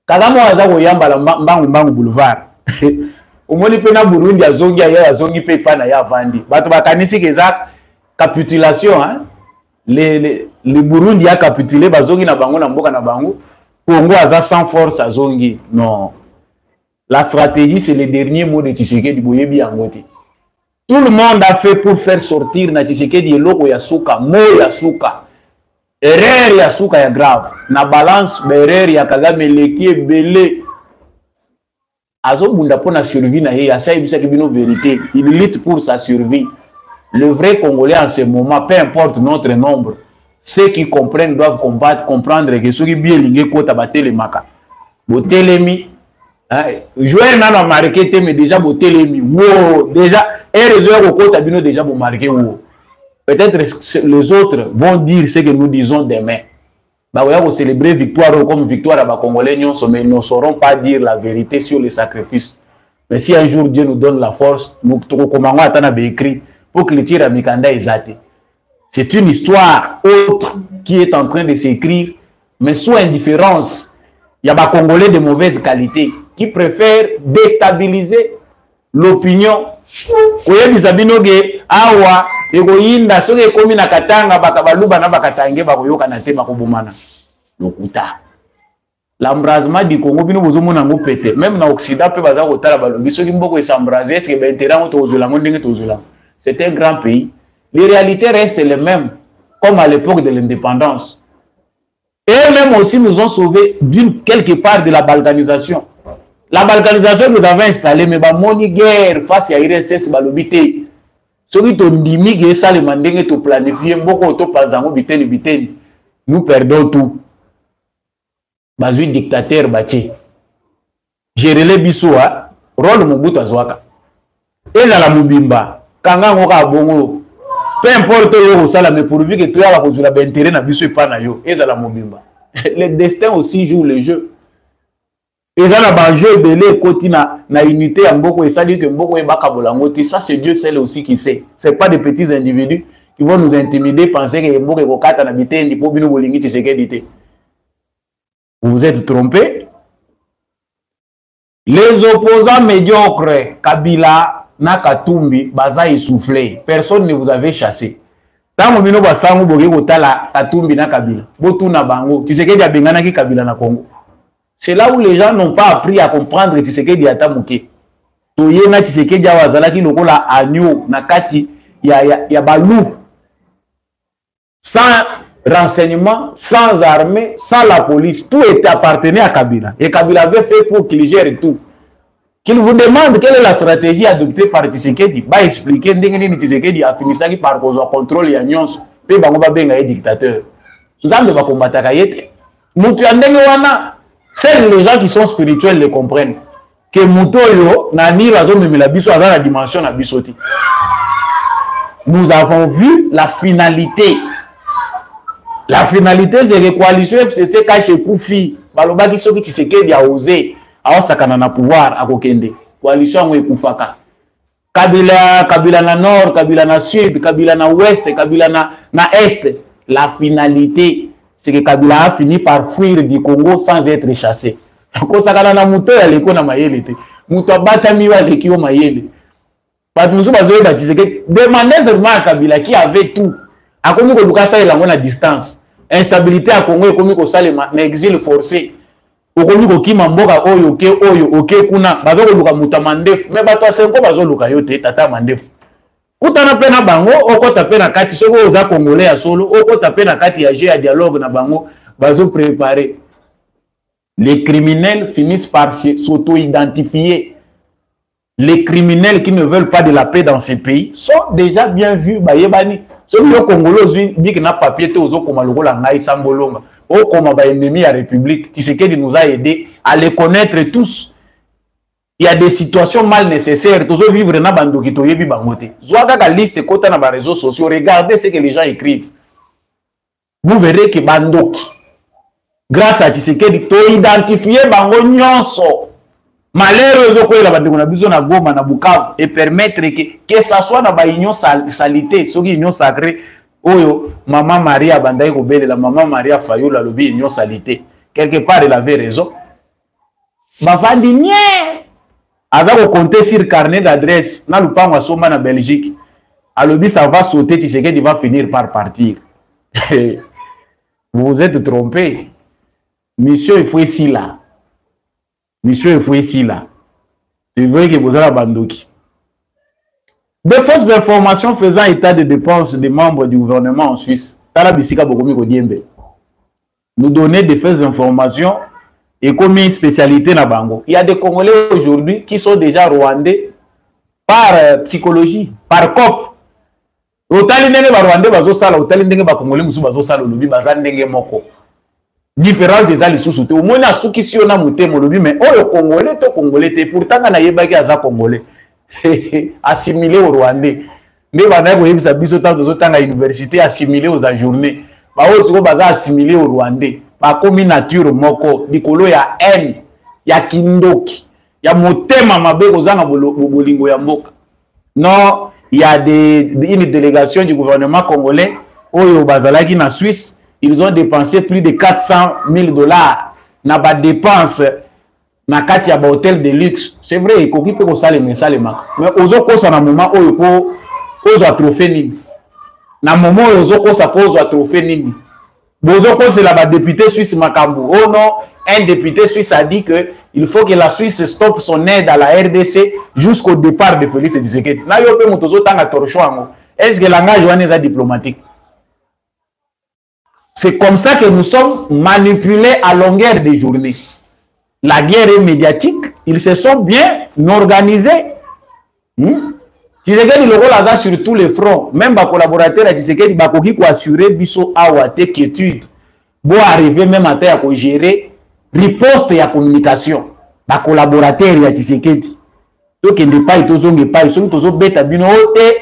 Kagame aza ko yamba la mbangu boulevard. Omoni pe na Burundi azongi ya azongi pe pa na ya vandi. Bato bakanisi ke za capitulation hein. Le Burundi a capitulé bazongi na bango na mboka na bango. Congo aza sans force azongi. Non. La stratégie c'est le dernier mot de Tshisekedi boyebi yangote. Tout le monde a fait pour faire sortir na Tshisekedi eloko ya suka, mo ya suka. Erreur ya suka ya grave. Na balance erreur ya Kagame leki belé. Azobunda pour la survie na ye, asa ibisa kibino vérité. Il lutte pour sa survie. Le vrai Congolais en ce moment, peu importe notre nombre, ceux qui comprennent doivent combattre, comprendre que ceux qui bien lingé kota batele maka. Botelemi, joueur n'a pas marqué mais déjà botelemi. Wow, déjà et les joueurs au kota bino déjà bon marqué wow. Peut-être les autres vont dire ce que nous disons demain. Bah ouais, on célébrer victoire comme victoire à Congolais, mais ils ne sauront pas dire la vérité sur les sacrifices. Mais si un jour Dieu nous donne la force, nous commençons à attendre écrit pour que le tir à Mikanda est zaté. C'est une histoire autre qui est en train de s'écrire, mais sous indifférence, il y a des Congolais de mauvaise qualité. qui préfèrent déstabiliser l'opinion. Koye bizabinoge awa ekoyinda soke komi na katanga bakabaluba na bakatange bakoyoka na te bakobomana lokuta. L'embrasement du Congo bino bozomona ngo pété même na Occident pe baza kotala balobi soki mboko esambraser est-ce que ba intérêt ngo tozula ngo ndenge tozula. C'est un grand pays. Les réalités restent les mêmes comme à l'époque de l'indépendance. Et même aussi nous ont sauvés d'une quelque part de la balkanisation. La balkanisation que nous avons installée, mais moni guerre face à IRSS balobité. Celui qui dit que ça le mandenge to planifier beaucoup to pazango biteni nous perdons tout. Bazui dictateur bâti. Gérer les bisoua rôle Mobutu azwaka. Et la mubimba kanga ngoka bongo. Peu importe yo ça mais pourvu que tu as la intérêt na biso pas na yo et la mubimba. Le destin aussi joue le jeu. Et ça n'a jeu belé côté na unité en beaucoup et ça dit que beaucoup est bakabolangote ça c'est Dieu seul aussi qui sait. C'est pas des petits individus qui vont nous intimider penser que beaucoup est kokata na bitendi pour bino bolingi tisekedité. Vous vous êtes trompé. Les opposants médiocres Kabila na Katumbi baza essoufflé. Personne ne vous avait chassé. Tant que vous avez bogi kotala Katumbi na Kabila. Botu na bango. Tisekedi abengana ki Kabila na Congo. C'est là où les gens n'ont pas appris à comprendre Tshisekedi Atamuke. Toyena Tshisekedi awazalaki lokola agneau na kati ya balou. Sans renseignement, sans armée, sans la police, tout était appartenait à Kabila. Et Kabila avait fait pour qu'il gère tout. Qu'il vous demande quelle est la stratégie adoptée par Tshisekedi, va expliquer ndenge Tshisekedi a fini ça par contrôle ya nyonso. Pe bango ba benga dictateur. Nzambe ba combattre kayete. Mutu ndenge wana. Seuls les gens qui sont spirituels le comprennent. Que Moutoyo, Nani, la biso, a la dimension na bisoti. Nous avons vu la finalité. La finalité, c'est que la coalition FCC cache Koufi. Baloba qui sont qui se qui a osé. A osakana na pouvoir à Kokende. Coalition ou Koufaka. Kabila na nord, Kabila na sud, Kabila na ouest, Kabila na est. La finalité. C'est que Kabila a fini par fuir du Congo sans être chassé. Kosakana na muto ya leko na mayele te. Muto batami wa lekio mayele. Parce que nous sommes baptisés que demandez seulement à Kabila qui avait tout. A komi ko lukasa ila ngona distance. Instabilité à Congo et komi ko salema na exil forcé. Okomi ko kima mboka oyo oke kuna bazo ko luka muta mandefu. Mais bato asenko bazo luka yote tata mandefu. Kutana pena bango okota pena kati soko oza congolais ya solo okota pena kati ya jeu ya dialogue na bango bazo préparer. Les criminels finissent par s'auto-identifier. Les criminels qui ne veulent pas de la paix dans ces pays sont déjà bien vus bayebani. Ceux qui congolais dit que na papier te ozo koma lokola ngai sambolonga o koma ba ennemi ya république Tshisekedi nous a aidé à les connaître tous. Il y a des situations mal nécessaires. Tous vivre na bandoki to yebi bangote. Zoaka ka liste kota na ba réseaux sociaux. Regardez ce que les gens écrivent. Vous verrez que bandoki, grâce à Tshisekedi, to identifier bango nyonso. Malheureusement ko la bandeko na biso na Goma na Bukavu et permettre que ça soit na ba union salité, soki union sacrée. Oyo maman Maria bandai ko bele la maman Maria Fayola lobi union salité. Quelque part elle avait raison. Bafandi nie Aza compter sur carnet d'adresse, na lupango asoma na Belgique. Alobi ça va sauter, Tshisekedi va finir par partir. Vous vous êtes trompé. Monsieur il faut ici là. Monsieur il faut ici là. Tu veux que vous avez bandoki. De fausses informations faisant état de dépenses des membres du gouvernement en Suisse. Tala bisika bokomi ko diembe. Nous donner des fausses informations. Et comme une spécialité na bango. Il y a des Congolais aujourd'hui qui sont déjà rwandais par psychologie, par COP. Otali ndenge ba rwandais bazo sala, otali ndenge ba Congolais musu bazo sala lobi baza ndenge moko. Différence des ali susu te. Omona suki si ona mutemo lobi mais oyo Congolais to Congolais te pourtant na yebaki aza Congolais. Assimilé au Rwandais. Mais bana ko yebisa biso tanto tanga université assimilé aux ajournés. Ba ozo baza assimilé au Rwandais. Pas comme nature moko dikolo ya haine ya kindoki ya motema mabe kozanga bolingo ya mboka. Non, il y a une délégation du gouvernement congolais oyo bazalaki na Suisse, ils ont dépensé plus de 400 000 $ na ba dépenses na kati ya ba hôtel de luxe. C'est vrai, il faut que ça mais ozo kosa na moment oyo ko ozo trophée nini. Na moment ozo kosa ozo trophée nini. Bozo kosa la ba député suisse makambu. Oh non, un député suisse a dit que il faut que la Suisse stoppe son aide à la RDC jusqu'au départ de Félix Tshisekedi. Na yo pe motozo tanga torchwango. Est-ce que langage wana est diplomatique? C'est comme ça que nous sommes manipulés à longueur de journée. La guerre est médiatique, ils se sont bien organisés. Tshisekedi le rôle a sur tous les fronts, même les collaborateurs de Tshisekedi bakoki ko assurer biso awa te quiétude. Bo arriver même à terre à gérer riposte et communication. Les collaborateurs de Tshisekedi. Donc il n'est pas itozonge pas, ils sont tozo beta bino te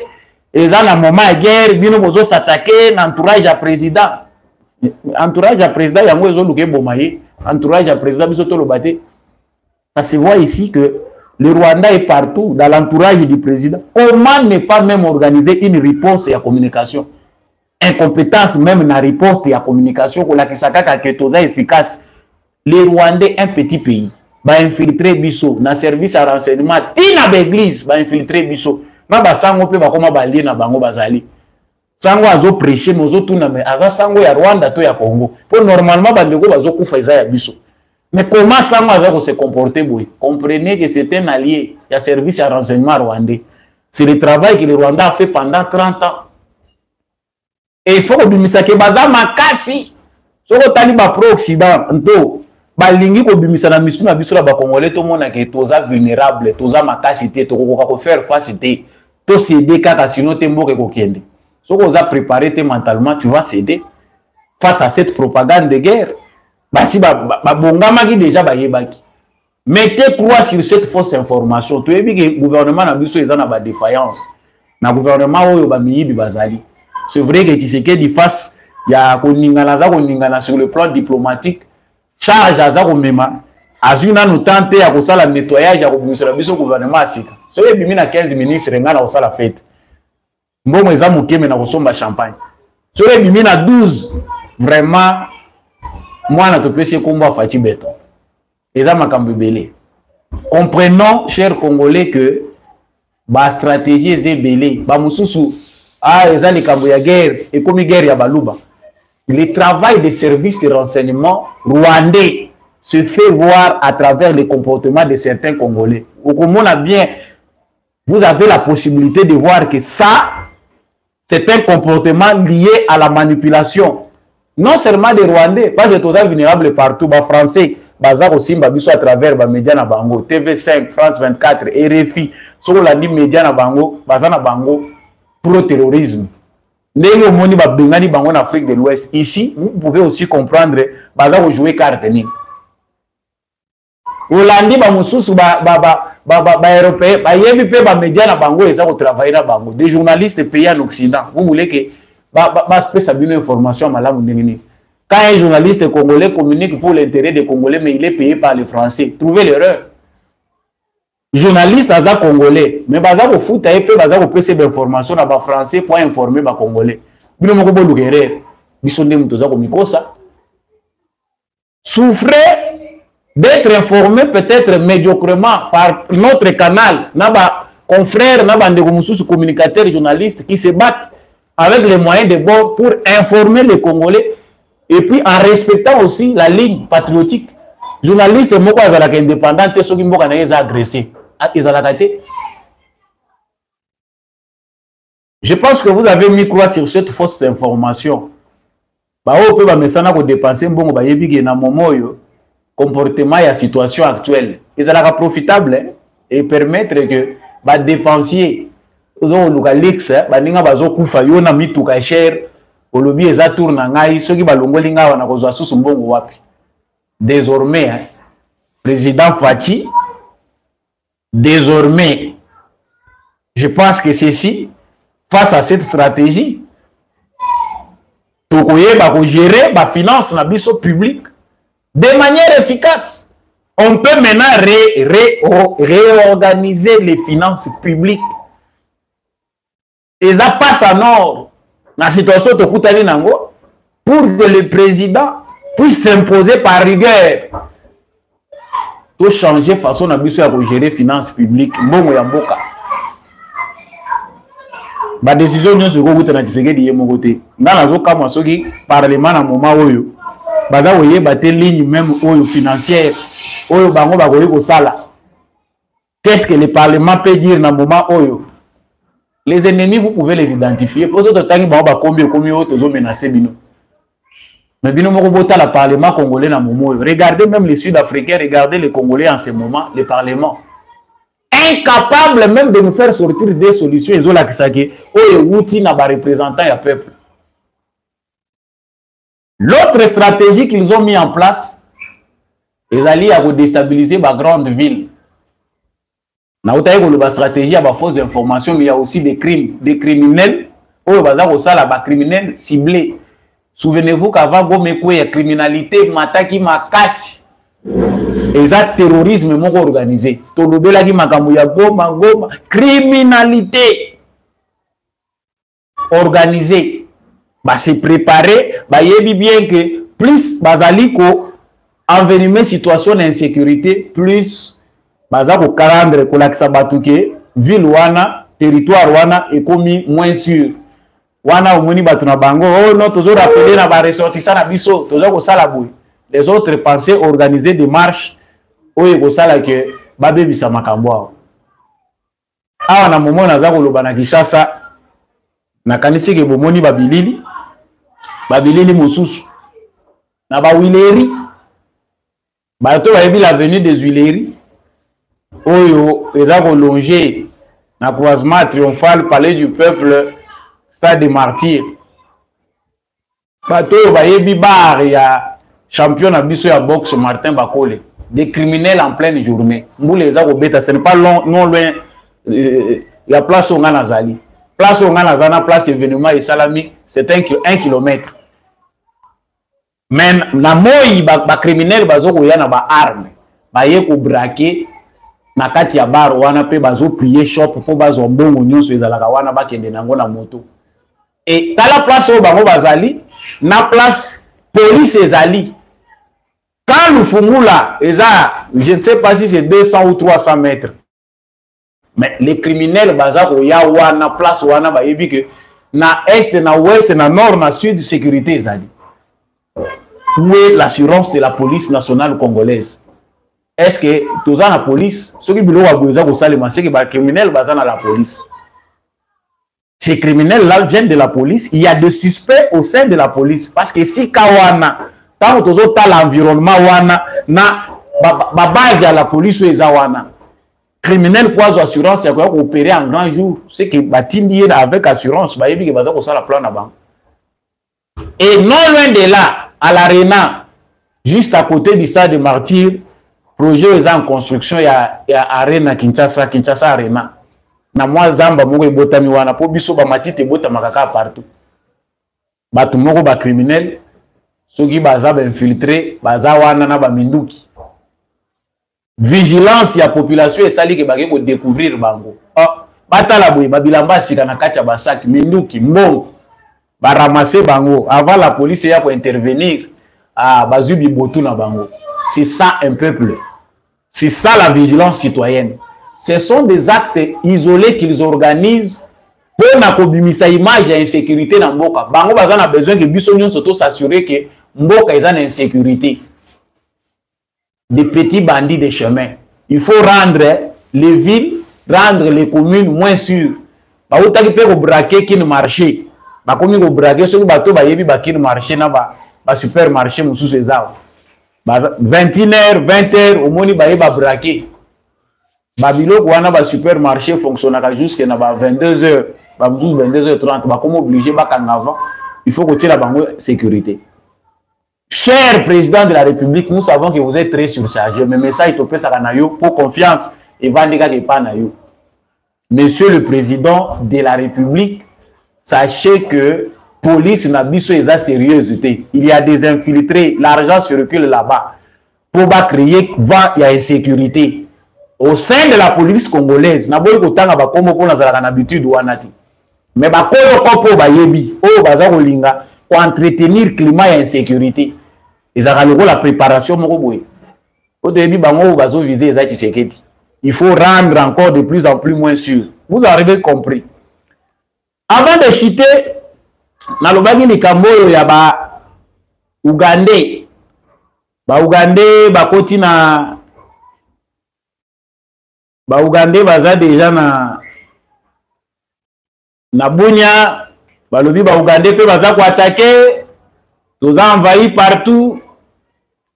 et dans un moment de guerre, bino bozo s'attaquer l'entourage à président. Entourage à président yango ezo luke bomaye. Entourage à président bisoto lo baté. Ça se voit ici que le Rwanda est partout dans l'entourage du président. Comment ne pas même organiser une riposte et la communication? Incompétence même dans la riposte et la communication pour la kisaka kaketoza efficace. Les Rwandais, un petit pays, va infiltrer biso dans service à renseignement, tina l'église va infiltrer biso. Ma basango pe bakoma balie na bango bazali. Sango azo prêcher nozo tuna mais aza sango ya Rwanda to ya Congo. Pour normalement bandeko bazo kufa eza ya biso. Mais comment sango aza se comporter boy? Comprenez que c'est un allié, il y a service à renseignement rwandais. C'est le travail que le Rwanda a fait pendant 30 ans. Et il faut que bimisa ke baza makasi. Soko tali ba pro occident nto balingi ko bimisa na misu na biso la ba congolais to mona ke toza vulnérable, toza makasi te to ko faire face te. To céder kaka sinon te mboke ko kende. Si vous avez préparé mentalement, tu vas céder face à cette propagande de guerre. Si vous déjà mettez croix sur cette fausse information. Tu as vu que le gouvernement a besoin de défaillance. Le gouvernement c'est vrai que Tshisekedi face il y a sur le plan diplomatique charge à Zaromema. Azuna nous tente à faire le nettoyage au gouvernement. Si vous avez 15 ministres, vous avez fait la fête. Mbongo eza mukeme na kosomba champagne. So le bimi na 12 vraiment moi na topesi komba fati beton. Eza makambo belé. Comprenons chers Congolais que ba stratégie est belé, ba mususu eza likambo ya guerre et comme guerre ya baluba. Le travail des services de renseignement rwandais se fait voir à travers les comportements de certains Congolais. Au Congo bien vous avez la possibilité de voir que ça c'est un comportement lié à la manipulation. Non seulement des Rwandais, parce que tous sont vulnérables partout. Les Français, bazar aussi, à travers les médias na bango, TV5, France 24, RFI, sur la dit médias na bango, bazar na bango, pro-terrorisme. Négo moni ba bengani bango en Afrique de l'Ouest. Ici, vous pouvez aussi comprendre, bazar jouer carte ni. Hollandi ba mususu européen ba yebi pe ba média na bango eza ko travailler na bango des journalistes payés en Occident. Vous voulez que ça une information malamu ndengini. Quand un journaliste congolais communique pour l'intérêt des Congolais mais il est payé par les Français, trouvez l'erreur. Journaliste aza congolais mais baza ko futa pe baza ko presser d'information na ba français pour informer ba congolais. Bino moko bolu erreur. Bisonde muto za ko mikosa. Souffrez d'être informé peut-être médiocrement par notre canal, naba confrères, naba ndeko communicateurs, journalistes qui se battent avec les moyens de bord pour informer les Congolais et puis en respectant aussi la ligne patriotique. Journaliste moko azalaka indépendant te soki mboka na yeza agressé. Je pense que vous avez mis croix sur cette fausse information. Ba o pe ba mesana ko dépenser mbongo ba yebi ke na momoyo comportement et la situation actuelle. Ils sont profitables et permettre que les dépensiers, les localix, les gens qui ont mis tout cher, les gens qui ont mis désormais, président Fachi, désormais, je pense que ceci, face à cette stratégie, tout gérer la finance na biso public de manière efficace. On peut maintenant réorganiser les finances publiques. Et ça passe en ordre dans la situation de Koutani Nango pour que le président puisse s'imposer par rigueur. to changer façon na biso ya ko gérer finance publique mbongo ya mboka ba décision nyonso ko kuta na Tshisekedi ye moko te nga nazo kamwa soki parlement na moment oyo baza koyeba te ligne même oyo financière oyo bango bakoki kosala. Qu'est-ce que le parlement peut dire na moment oyo? Les ennemis, vous pouvez les identifier. Pour ce temps, combien autres menacé bino. Mais bino moko bota le parlement congolais na moment. Regardez même les Sud-Africains, regardez les Congolais en ce moment, le parlement. Incapable même de nous faire sortir des solutions. Ils ont la kisake. Oye outi na ba représentant ya peuple. L'autre stratégie qu'ils ont mis en place, ils allaient à déstabiliser ma grande ville. Na la stratégie à fausse information, mais il y a aussi des crimes, des criminels. Oh, bah criminels ciblés. Souvenez-vous qu'avant, il y a criminalité, mataki makasi. Et ça, terrorisme organisé. Tolobela ki makamouya goma, criminalité organisée. Bah c'est préparé, bah yebi bien que plus bazaliko envenimer situation d'insécurité, plus baza ko calendrier ko lakisa batuke ville wana territoire wana ekomi moins sûr wana omoni batu na bango oh non toujours rappeler na ba ressortissant na biso toujours ko sala boy les autres pensaient organiser des marches oyo ko sala que babebisa makambo awa na momo na za ko loba na Kinshasa na kanisi ke bomoni babilili mosusu na ba Huileri bato ba yebi l'avenue des Huileri Oyo, ils ont longé dans le croisement triomphal, palais du peuple, stade des martyrs. Bato, bayebi bar, il y a champion à biso ya boxe Martin Bakole. Des criminels en pleine journée. Vous les avez bêta, ce n'est pas non loin. Il y a place au Ganazali. Place au Ganazana, place événement et salami, c'est 1 kilomètre. Mais, na moi, ba criminel, bazo ko yana ba arme. Baye ko braquer. Na kati ya bar wana pe bazo plier shop po bazo mbongo nyonso ezalaka wana bakende nango na moto. Et tala place o bango bazali na place police ezali. Quand le fumula eza, je ne sais pas si c'est 200 ou 300 mètres. Mais les criminels bazako ya wana place wana ba yebi que na est na ouest na nord na sud sécurité ezali. Où est l'assurance de la police nationale congolaise? Est-ce que tous la police, ceux qui veulent avoir besoin de c'est que les criminels basent dans la police. Ces criminels-là viennent de la police. Il y a des suspects au sein de la police. Parce que si Kawana, tant que tu as l'environnement, na base à la police ou Ezawana, criminel quoi assurance, il y a opérer en grand jour. C'est que Batindi avec assurance, il y a que ça la plan là-bas. Et non loin de là, à l'Arena, juste à côté du stade de Martyrs, projet est en construction, il y a Arena Kinshasa Arena. Na moi zamba moko ebotami wana po biso ba matite bota makaka partout. Batu moko ba criminel, soki baza ba infiltré, baza wana na ba minduki. Vigilance ya population esali ke bake ko découvrir bango. Oh, batala boye babilamba sika na kati ya basaki minduki mbongo. Ba ramasser bango avant la police ya ko intervenir. Ah, bazubi botu na bango. C'est ça un peuple. C'est ça la vigilance citoyenne. Ce sont des actes isolés qu'ils organisent pour n'akobimisa image et insécurité dans Mboka. Bango bazan a besoin que biso nyon soto s'assurer que Mboka est en insécurité. Des petits bandits de chemin. Il faut rendre les villes, rendre les communes moins sûres. Ba utaki pe ko braquer kin marché. Ba komi ko braquer so bato ba yebi ba kin marché na ba supermarché mususu ezao. 21h, 20h, au moni ba yeba braquer. Babilo wana ba supermarché fonctionnera jusqu'à 22h, 22h30, ba comme obligé ba kan avant, il faut que tu la bango sécurité. Cher président de la République, nous savons que vous êtes très surchargé, mais message to pesa kana yo pour confiance et vandika ke pa na yo. Monsieur le président de la République, sachez que police n'a biso eza sérieuxité. Il y a des infiltrés, l'argent circule là-bas. Pour pas créer vent et insécurité. Au sein de la police congolaise, n'a pas kotanga ba komo ko na zala na habitude wanati. Mais ba koyo kopo ba yebi, o baza ko linga pour entretenir climat et insécurité. Ezaka loko la préparation moko boye. Au début, bango bazo viser les Tshisekedi. Il faut rendre encore de plus en plus moins sûr. Vous avez compris. Avant de chuter, na lobaki likambo ya ba Ougandais. Ba Ougandais bakoti na ba Ougandais baza déjà na Bunia, balobi ba Ougandais pe baza ko attaquer, tous envahi partout.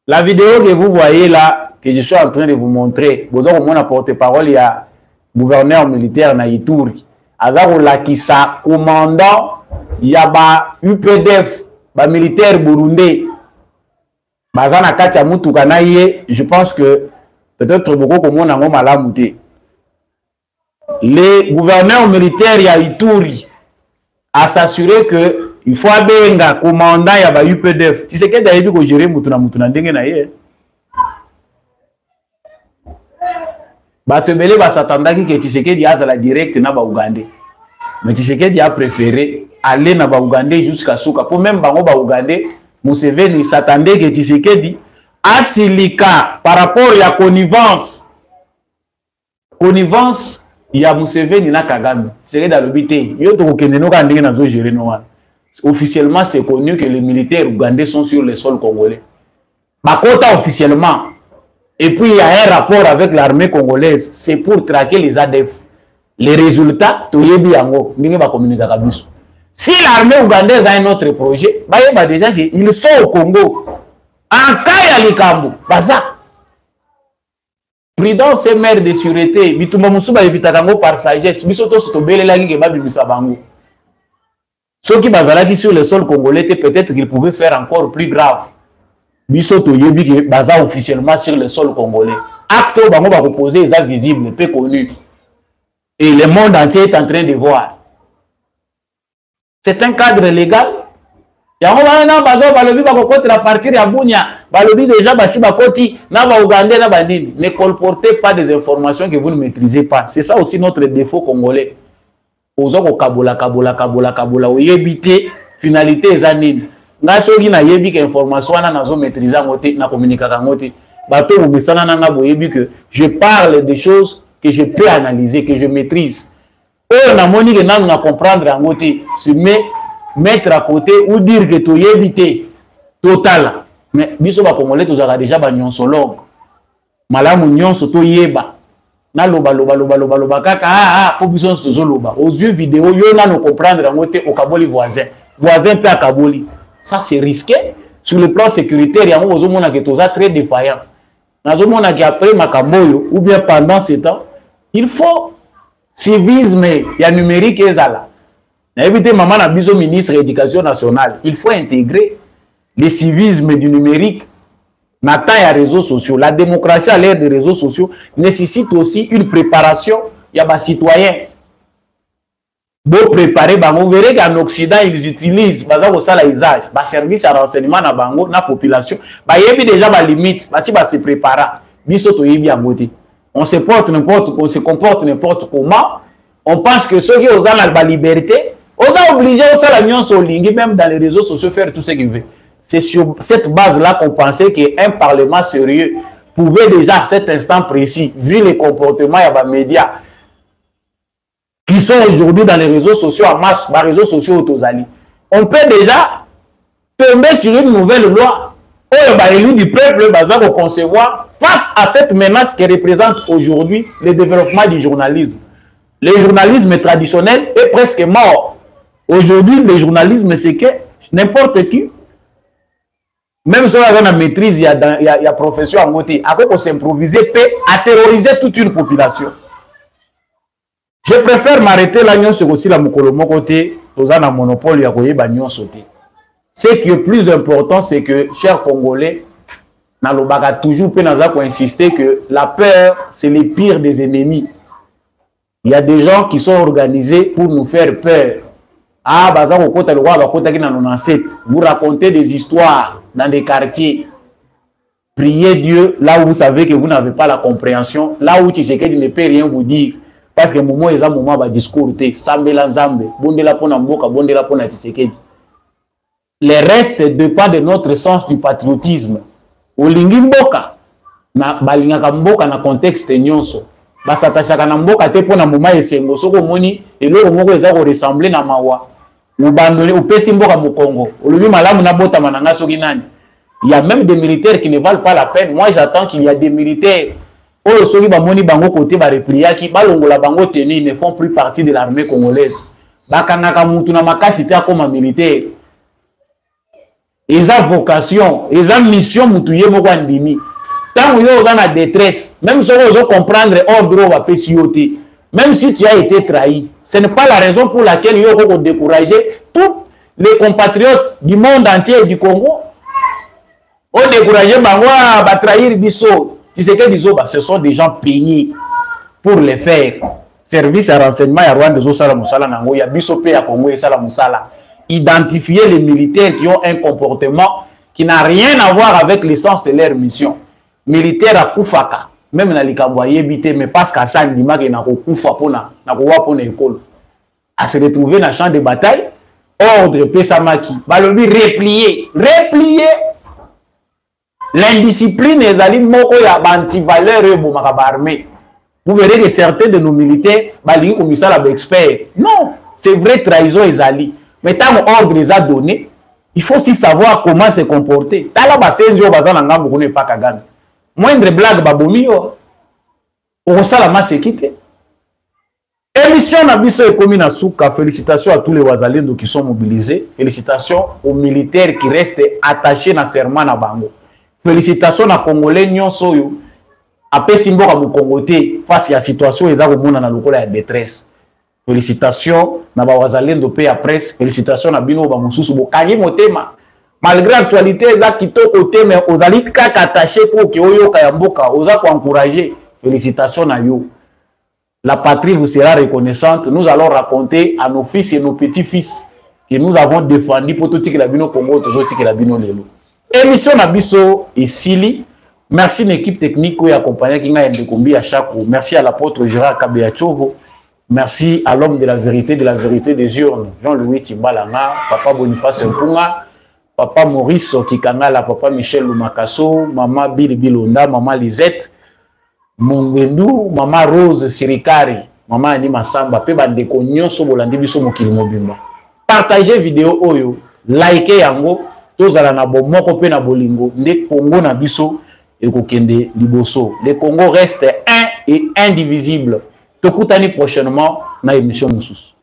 La vidéo que vous voyez là, que je suis en train de vous montrer, vous avez mon porte-parole, il y a gouverneur militaire na Ituri. Azaro Lakissa, commandant, il y a ba UPDF, ba militaire burundais. Bazana Katia Moutoukanaye, je pense que peut-être beaucoup comme on a malamouté. Les gouverneurs militaires y a Ituri à s'assurer que il faut abenga commandant ya ba UPDF. Tu sais que d'ailleurs ko gérer mutuna ndenge na ye. Ba tebele ba s'attendaki que tu sais que dia azala direct na ba Ougandais. Mais tu sais que dia a préféré aller na ba Ougandais jusqu'à Souka. Pour même bango ba Ougandais, Museveni s'attendait que tu sais que di asilika par rapport à la connivence. Connivence ya Museveni na Kagame. C'est dans le bité. Yo to kende no ka ndenge na zo gérer no wana. Officiellement, c'est connu que les militaires ougandais sont sur le sol congolais. Bakota officiellement. Et puis, il y a un rapport avec l'armée congolaise. C'est pour traquer les ADF. Les résultats, si l'armée ougandaise a un autre projet, déjà ils sont au Congo. En cas de Likambo, prudence et maire de sûreté. Bituma Musuba évita par sagesse. Bisoto Sotobele Lagi Kebabi Musabango. Ceux qui bazalaki sur le sol congolais, peut-être qu'ils pouvaient faire encore plus grave. Bisoto yebi qui baza officiellement sur le sol congolais. Acte bango va reposer les actes visibles, peu connus. Et le monde entier est en train de voir. C'est un cadre légal. Yango bana bazo balobi bakokoti à partir ya Bunia, balobi déjà basi bakoti na ba Ougandais na banini. Ne colportez pas des informations que vous ne maîtrisez pas. C'est ça aussi notre défaut congolais. Ozoko kabola oyebite finalité ezanini nga soki na yebi que information wana nazo maîtriser ngote na communiquer ngote bato obesana nanga boyebi que je parle des choses que je peux analyser, que je maîtrise. Na moni que nanu na comprendre ngote se mettre à côté ou dire que to yebite total. Mais biso ba congolais tozaka déjà ba nyonsologue malamu nyonso to yeba na loba kaka population tozoloba aux yeux vidéo yo na no comprendre ngote au kaboli voisin peut à kaboli. Ça c'est risqué sur le plan sécuritaire. Yango ozomona que toza très défaillant. Nazomona que après makamboyo ou bien pendant ce temps il faut civisme ya numérique ezala. Na éviter maman na biso ministre de l'éducation nationale, il faut intégrer le civisme du numérique. Maintenant, il y a les réseaux sociaux. La démocratie à l'ère des réseaux sociaux nécessite aussi une préparation. Il y a des citoyens. Pour préparer, vous verrez qu'en Occident, ils utilisent usage, service à renseignement dans la population. Il y a déjà des limites. Si on se prépare, on se porte on se comporte n'importe comment. On pense que ceux qui ont la liberté, on est obligé de même dans les réseaux sociaux faire tout ce qu'ils veulent. C'est sur cette base-là qu'on pensait qu'un parlement sérieux pouvait déjà à cet instant précis, vu les comportements des médias qui sont aujourd'hui dans les réseaux sociaux en masse, les réseaux sociaux autosali. On peut déjà tomber sur une nouvelle loi où l'élu du peuple va concevoir face à cette menace qui représente aujourd'hui le développement du journalisme. Le journalisme traditionnel est presque mort. Aujourd'hui, le journalisme, c'est que n'importe qui, même si on a une maîtrise, il y a profession à côté, à quoi s'improviser peut terroriser toute une population. Je préfère m'arrêter là, c'est aussi la mokolomo côté, aux un monopole, il y a quoi bagnon sauter. Ce qui est plus important, c'est que, chers Congolais, Nalobaka toujours pour insister que la peur, c'est le pire des ennemis. Il y a des gens qui sont organisés pour nous faire peur. Ah, vous racontez des histoires dans des quartiers. Priez Dieu là où vous savez que vous n'avez pas la compréhension, là où Tshisekedi ne peut rien vous dire. Parce que moment est un moment de discours. Le reste dépend de notre sens du patriotisme. Olingi mboka, na balingaka mboka na contexte nyonso basatashaka na mboka te pona moma esengo soko moni eloko moko eza ko ressembler na mawa ubandone upesi mboka mokongo olobi malamu na bota mananga soki nani. Il y a même des militaires qui ne valent pas la peine. Moi j'attends qu'il y a des militaires oyo soki bamoni bango côté ba repliaki balongola bango tenu, ils ne font plus partie de l'armée congolaise. Bakangaka mutu na makasi te akoma militaire. Eza vocation, eza mission mutu ye moko andimi. Tant yo dans la détresse, même si on veut comprendre ordre va pétioter, même si tu as été trahi, ce n'est pas la raison pour laquelle yo faut décourager tous les compatriotes du monde entier et du Congo. On décourager bango ba trahir biso. Tu sais que biso ce sont des gens payés pour les faire. Service à renseignement ya Rwanda zo sala musala nango ya biso pe ya Congo et sala musala. Identifier les militaires qui ont un comportement qui n'a rien à voir avec l'essence de leur mission. Militaire à Koufaka, même dans les Kabouaye bité, mais parce qu'à ça, il m'a dit pona école. À se retrouver dans le champ de bataille, ordre Pesamaki, balobi replier. L'indiscipline est allée moko ya anti-valeur et armée. Vous verrez que certains de nos militaires, bali comme ça la expert. Non, c'est vrai trahison est allée. Mais tant ordre les a donné, il faut aussi savoir comment se comporter. Tala basenjo bazana ngambo kone pa Kagame. Moindre blague babomi on sala masekite. Émission na biso ekomi na souka. Félicitations à tous les wazalendo qui sont mobilisés. Félicitations aux militaires qui restent attachés na serment na bango. Félicitations à Congolais nyonso yo apesi mboka mu Congo te face à situation eza ko mona na lokola ya détresse. Félicitations na ba wazalendo pe ya presse. Félicitations na bino ba mususu bokangi motema. Malgré l'actualité, ils ont quitté côté, mais aux alliés attaché pour que Oyo Kayamboka, aux a encouragé. Félicitations à vous. La patrie vous sera reconnaissante. Nous allons raconter à nos fils et nos petits-fils que nous avons défendu pour tout ce que la bino Congo, tout ce que la bino Lelo. Émission Nabiso et Sili. Merci à l'équipe technique qui a accompagné qui a Ndekombi à chaque coup. Merci à l'apôtre Gérard Kabeachovo. Merci à l'homme de la vérité des urnes, Jean-Louis Timbalanga, Papa Boniface Mpunga. Papa Maurice Kikangala, Papa Michel Lumakaso, Maman Bilonda, Maman Lisette, Mongendou, Maman Rose Sirikari, Maman Anima Samba, Pe Bandeko Nyonso Bolandi Biso Mokili Mobimba. Partagez vidéo oyo, likez yango, tozala na bomoko pe na bolingo, nde Congo na biso ekokende liboso. Le Congo reste un et indivisible. Tokutani prochainement na émission Moussous.